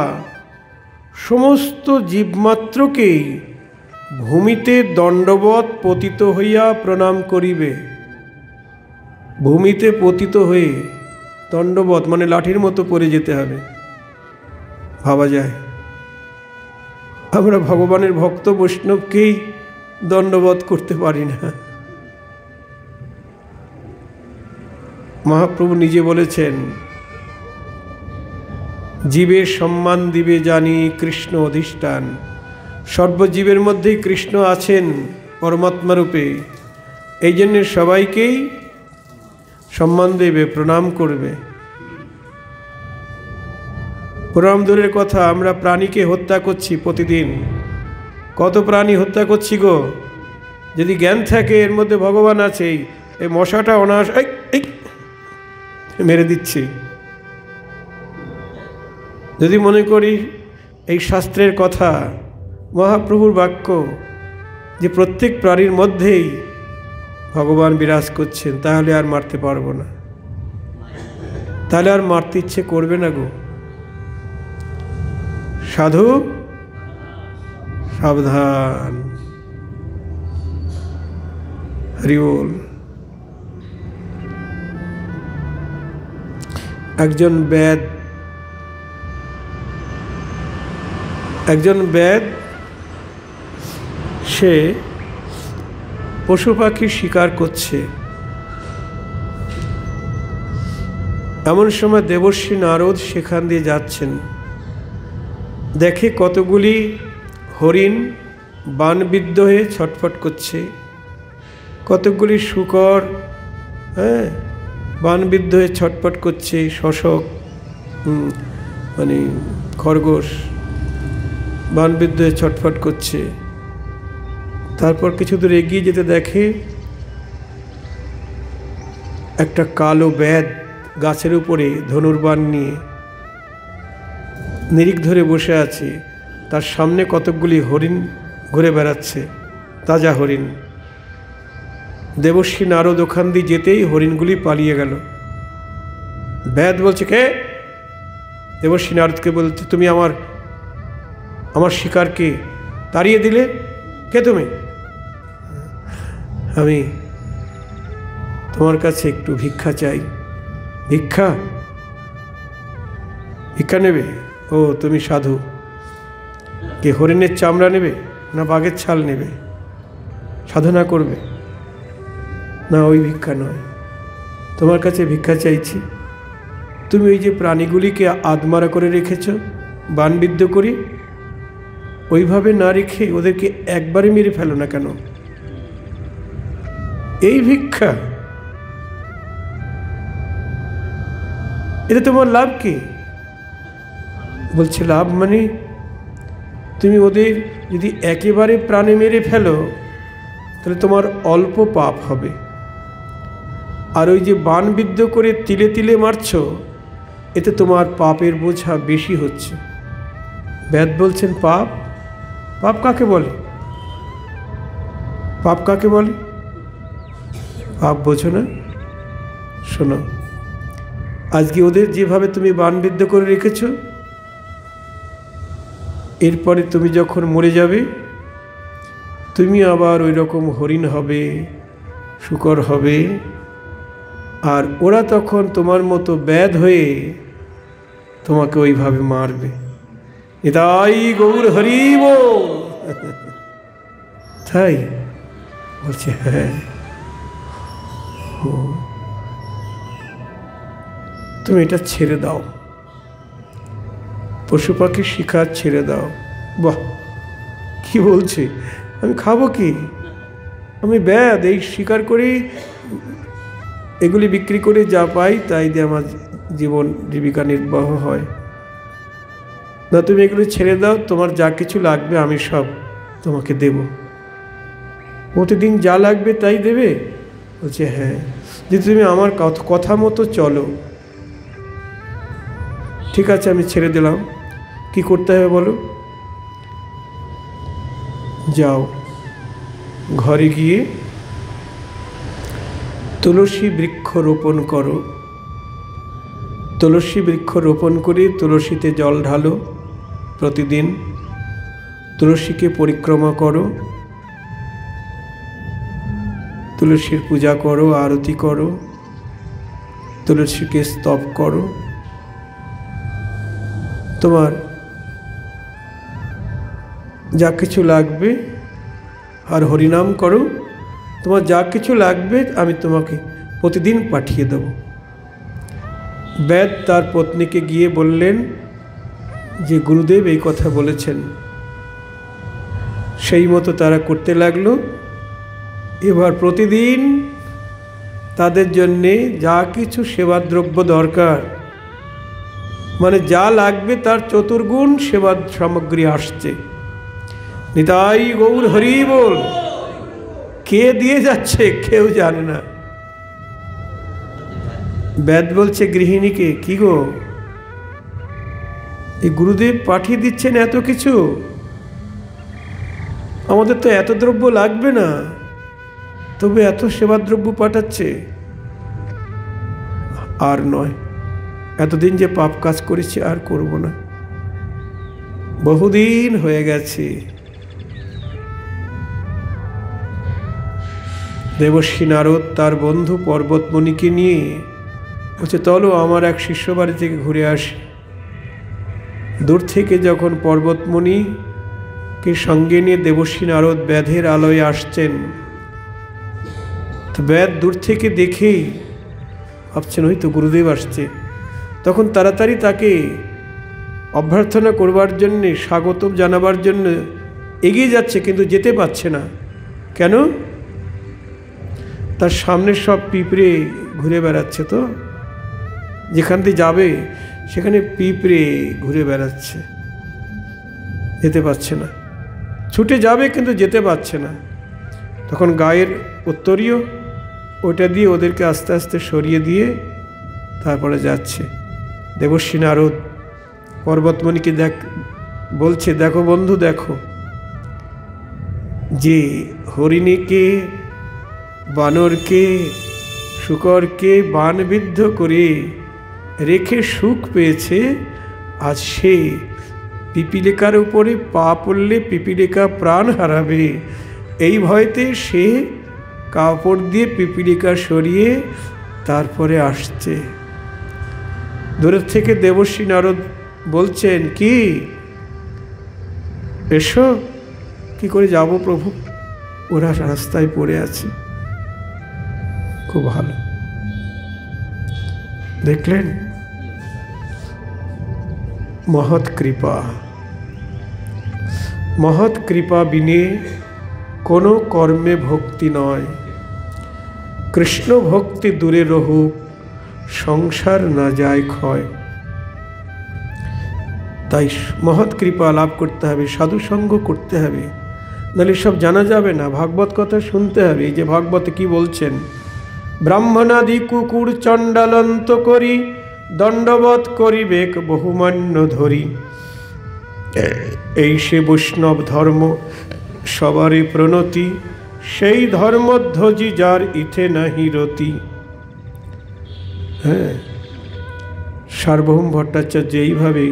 সমস্ত জীবমাত্রকেই ভূমিতে দণ্ডবৎ পতিত হইয়া প্রণাম করিবে। ভূমিতে পতিত হয়ে দণ্ডবৎ মানে লাঠির মতো পড়ে যেতে হবে। ভাবা যায় আমরা ভগবানের ভক্ত বৈষ্ণবকেই দণ্ডবৎ করতে পারি না। মহাপ্রভু নিজে বলেছেন জীবের সম্মান দিবে জানি কৃষ্ণ অধিষ্ঠান। সর্বজীবের মধ্যেই কৃষ্ণ আছেন পরমাত্মা রূপে, এই জন্যে সবাইকেই সম্মান দেবে, প্রণাম করবে। প্রণাম দূরের কথা, আমরা প্রাণীকে হত্যা করছি প্রতিদিন। কত প্রাণী হত্যা করছি গো, যদি জ্ঞান থাকে এর মধ্যে ভগবান আছে, এই মশাটা অনায়াস এই মেরে দিচ্ছে। যদি মনে করি এই শাস্ত্রের কথা, মহাপ্রভুর বাক্য, যে প্রত্যেক প্রাণীর মধ্যেই ভগবান বিরাজ করছেন, তাহলে আর মারতে পারবো না, তাহলে আর মারতে ইচ্ছে করবে না গো। সাধু সাবধান। হরি বল। একজন বেদ সে পশু পাখি শিকার করছে। এমন সময় দেবর্ষী নারদ সেখান দিয়ে যাচ্ছেন, দেখে কতগুলি হরিণ বানবিদ্ধ হয়ে ছটফট করছে, কতগুলি শূকর বানবিদ্ধ হয়ে ছটফট করছে, শশক মানে খরগোশ বানবিদ্ধ হয়ে ছটফট করছে। তারপর কিছু দূর এগিয়ে যেতে দেখে একটা কালো বেদ গাছের উপরে ধনুর্বাণ নিয়ে নিরিখ ধরে বসে আছে, তার সামনে কতকগুলি হরিণ ঘুরে বেড়াচ্ছে, তাজা হরিণ। দেবর্ষী নারদ ওখান দিয়ে যেতেই হরিণগুলি পালিয়ে গেল। বেদ বলছে, কে? দেবর্ষী নারদকে বলছে, তুমি আমার শিকারকে তাড়িয়ে দিলে, কে তুমি? আমি তোমার কাছে একটু ভিক্ষা চাই। ভিক্ষা? ভিক্ষা নেবে? ও তুমি সাধু, কে হরিণের চামড়া নেবে না বাঘের ছাল নেবে? সাধনা করবে না, ওই ভিক্ষা নয়, তোমার কাছে ভিক্ষা চাইছি। তুমি ওই যে প্রাণীগুলিকে আদমারা করে রেখেছ বানবিদ্ধ করি, ওইভাবে না রেখে ওদেরকে একবারে মেরে ফেলো না কেন? এই ভিক্ষা, এটা তোমার লাভ কি? বলছে, লাভ মানে তুমি ওদের যদি একেবারে প্রাণে মেরে ফেলো তাহলে তোমার অল্প পাপ হবে, আর ওই যে বানবিদ্ধ করে তিলে তিলে মারছ, এতে তোমার পাপের বোঝা বেশি হচ্ছে। বেদ বলছেন, পাপ? পাপ কাকে বলে? পাপ কাকে বলে? পাপ বোঝো না? শোনো, আজকে ওদের যেভাবে তুমি বানবিদ্ধ করে রেখেছ, এরপরে তুমি যখন মরে যাবে, তুমি আবার ওই রকম হরিণ হবে, শূকর হবে, আর ওরা তখন তোমার মতো ব্যাধ হয়ে তোমাকে ওইভাবে মারবে। এটাই গৌর হরি বল। তাই বলছে, হ্যাঁ, তুমি এটা ছেড়ে দাও, পশু পাখি শিকার ছেড়ে দাও। বাহ, কি বলছে? আমি খাবো কি? আমি ব্যাধ, এই শিকার করি, এগুলি বিক্রি করে যা পাই তাই দিয়ে আমার জীবন জীবিকা নির্বাহ হয়। না, তুমি এগুলি ছেড়ে দাও, তোমার যা কিছু লাগবে আমি সব তোমাকে দেব। প্রতিদিন যা লাগবে তাই দেবে? বলছে, হ্যাঁ, যদি তুমি আমার কথা মতো চলো। ঠিক আছে, আমি ছেড়ে দিলাম। কি করতে হবে বলো? যাও, ঘরে গিয়ে তুলসী বৃক্ষ রোপণ করো। তুলসী বৃক্ষ রোপণ করে তুলসীতে জল ঢালো প্রতিদিন। তুলসীকে পরিক্রমা করো, তুলসীর পূজা করো, আরতি করো, তুলসীকে স্তব করো। তোমার যা কিছু লাগবে, আর হরিনাম করো, তোমার যা কিছু লাগবে আমি তোমাকে প্রতিদিন পাঠিয়ে দেব। বেদ তার পত্নীকে গিয়ে বললেন যে গুরুদেব এই কথা বলেছেন। সেই মতো তারা করতে লাগলো। এবার প্রতিদিন তাদের জন্যে যা কিছু সেবাদ্রব্য দরকার, মানে যা লাগবে তার চতুর্গুণ সেবা সামগ্রী আসছে। নিতাই গৌর হরি বল। কে দিয়ে যাচ্ছে কেউ জানে না। বেদ বলছে গৃহিণীকে, কি গো, এই গুরুদেব পাঠিয়ে দিচ্ছেন এত কিছু, আমাদের তো এত দ্রব্য লাগবে না, তবে এত সেবা দ্রব্য পাঠাচ্ছে। আর নয়, এতদিন যে পাপ কাজ করেছি আর করব না, বহুদিন হয়ে গেছে। দেবর্ষী নারদ তার বন্ধু পর্বতমণিকে নিয়ে বলছে, চলো আমার এক শিষ্য বাড়ি থেকে ঘুরে আসি। দূর থেকে যখন পর্বতমণিকে সঙ্গে নিয়ে দেবর্ষী নারদ ব্যাধের আলোয় আসছেন, তো ব্যাধ দূর থেকে দেখেই ভাবছেন হয়তো গুরুদেব আসছে। তখন তাড়াতাড়ি তাকে অভ্যর্থনা করবার জন্যে, স্বাগতম জানাবার জন্য এগিয়ে যাচ্ছে, কিন্তু যেতে পারছে না। কেন? তার সামনে সব পিঁপড়ে ঘুরে বেড়াচ্ছে, তো যেখান দিয়ে যাবে সেখানে পিঁপড়ে ঘুরে বেড়াচ্ছে, যেতে পারছে না। ছুটে যাবে কিন্তু যেতে পারছে না। তখন গায়ের উত্তরীয় ওটা দিয়ে ওদেরকে আস্তে আস্তে সরিয়ে দিয়ে তারপরে যাচ্ছে। দেবর্ষী নারদ পর্বতমণিকে বলছে, দেখো বন্ধু, দেখো যে হরিণীকে, বানরকে, শূকরকে বাণবিদ্ধ করে রেখে সুখ পেয়েছে, আজ সে পিপীলিকার উপরে পা পড়লে পিপীলিকা প্রাণ হারাবে, এই ভয়তে সে কাপড় দিয়ে পিপীলিকা সরিয়ে তারপরে আসছে। দূরের থেকে দেবর্ষী নারদ বলছেন, কি এসো, কি করে যাব প্রভু, ওরা রাস্তায় পড়ে আছে। খুব ভালো, দেখলেন মহৎ কৃপা। মহৎ কৃপা বিনে কোনো কর্মে ভক্তি নয়। কৃষ্ণ ভক্তি দূরে রহুক, সংসার না যায় ক্ষয়। তাই মহৎ কৃপা লাভ করতে হবে, সাধুসঙ্গ করতে হবে, নাহলে সব জানা যাবে না। ভাগবত কথা শুনতে হবে। এই যে ভাগবতে কি বলছেন, ব্রাহ্মণাদি কুকুর চণ্ডালন্ত করি, দণ্ডবৎ করিবেক বহুমান্য ধরি। এই সে বৈষ্ণব ধর্ম, সবারে প্রণতি, সেই ধর্মধ্বজি যার ইথে নাহি রতি। হ্যাঁ, সার্বভৌম ভট্টাচার্য এইভাবে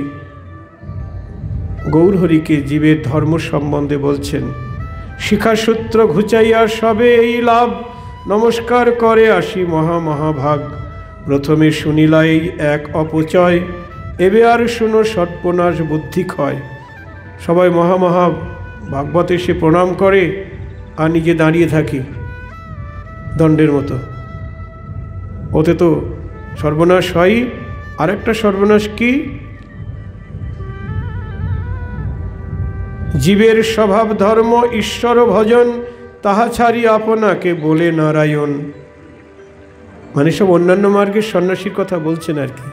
গৌরহরিকে জীবের ধর্ম সম্বন্ধে বলছেন। শিখাসূত্র ঘুচাইয়া সবে এই লাভ, নমস্কার করে আসি মহামহাভাগ। প্রথমে শুনিলাই এক অপচয়, এবে আর শুনো সর্বনাশ বুদ্ধি ক্ষয়। সবাই মহামহা ভাগবত এসে প্রণাম করে আর নিজে দাঁড়িয়ে থাকি দণ্ডের মতো। ওতে তো সর্বনাশ হয়। আরেকটা সর্বনাশ কি, জীবের স্বভাব ধর্ম ঈশ্বর ভজন, তাহা ছাড়ি আপনাকে বলে নারায়ণ। মানে সব অন্যান্য মার্গের সন্ন্যাসীর কথা বলছেন আর কি,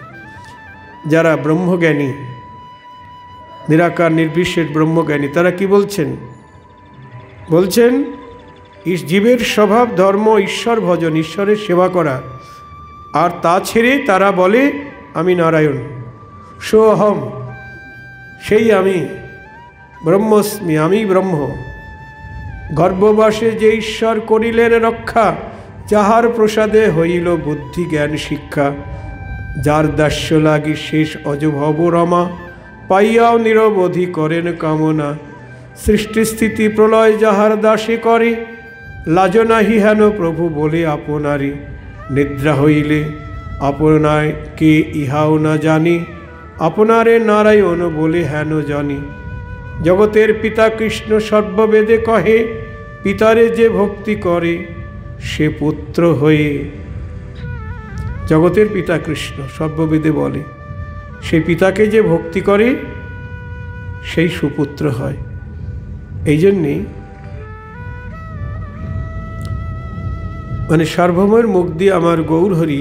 যারা ব্রহ্মজ্ঞানী, নিরাকার নির্বিশেষ ব্রহ্মজ্ঞানী, তারা কি বলছেন? বলছেন জীবের স্বভাব ধর্ম ঈশ্বর ভজন, ঈশ্বরের সেবা করা, আর তা ছেড়ে তারা বলে আমি নারায়ণ, সোহম, সেই আমি, ব্রহ্মস্মি, আমি ব্রহ্ম। গর্ভবাসে যে ঈশ্বর করিলেন রক্ষা, যাহার প্রসাদে হইল বুদ্ধি জ্ঞান শিক্ষা। যার দাস্য লাগি শেষ অজভব রমা, পাইয়াও নিরবধি করেন কামনা। সৃষ্টিস্থিতি প্রলয় যাহার দাসে করে, লাজ নাহি হেন প্রভু বলে আপনারে। নিদ্রা হইলে আপনায় কে ইহাও না জানি, আপনারে নারায়ণ বলে হেন জানি। জগতের পিতা কৃষ্ণ সর্ববেদে কহে, পিতারে যে ভক্তি করে সে পুত্র হয়ে। জগতের পিতা কৃষ্ণ সর্ববেদে বলে, সেই পিতাকে যে ভক্তি করে সেই সুপুত্র হয়। এই জন্যে মানে সার্বভৌমের মুখ দিয়ে আমার গৌরহরি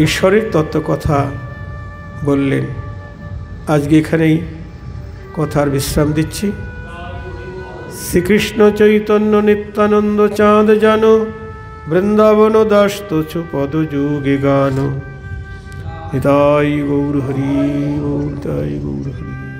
ঈশ্বরের তত্ত্ব কথা বললেন। আজকে এখানেই কথার বিশ্রাম দিচ্ছি। শ্রীকৃষ্ণ চৈতন্য নিত্যানন্দ চাঁদ জানো, বৃন্দাবন দাস তোছ পদ যুগে গান। নিতাই গৌর হরি, গৌর নিতাই গৌর হরি।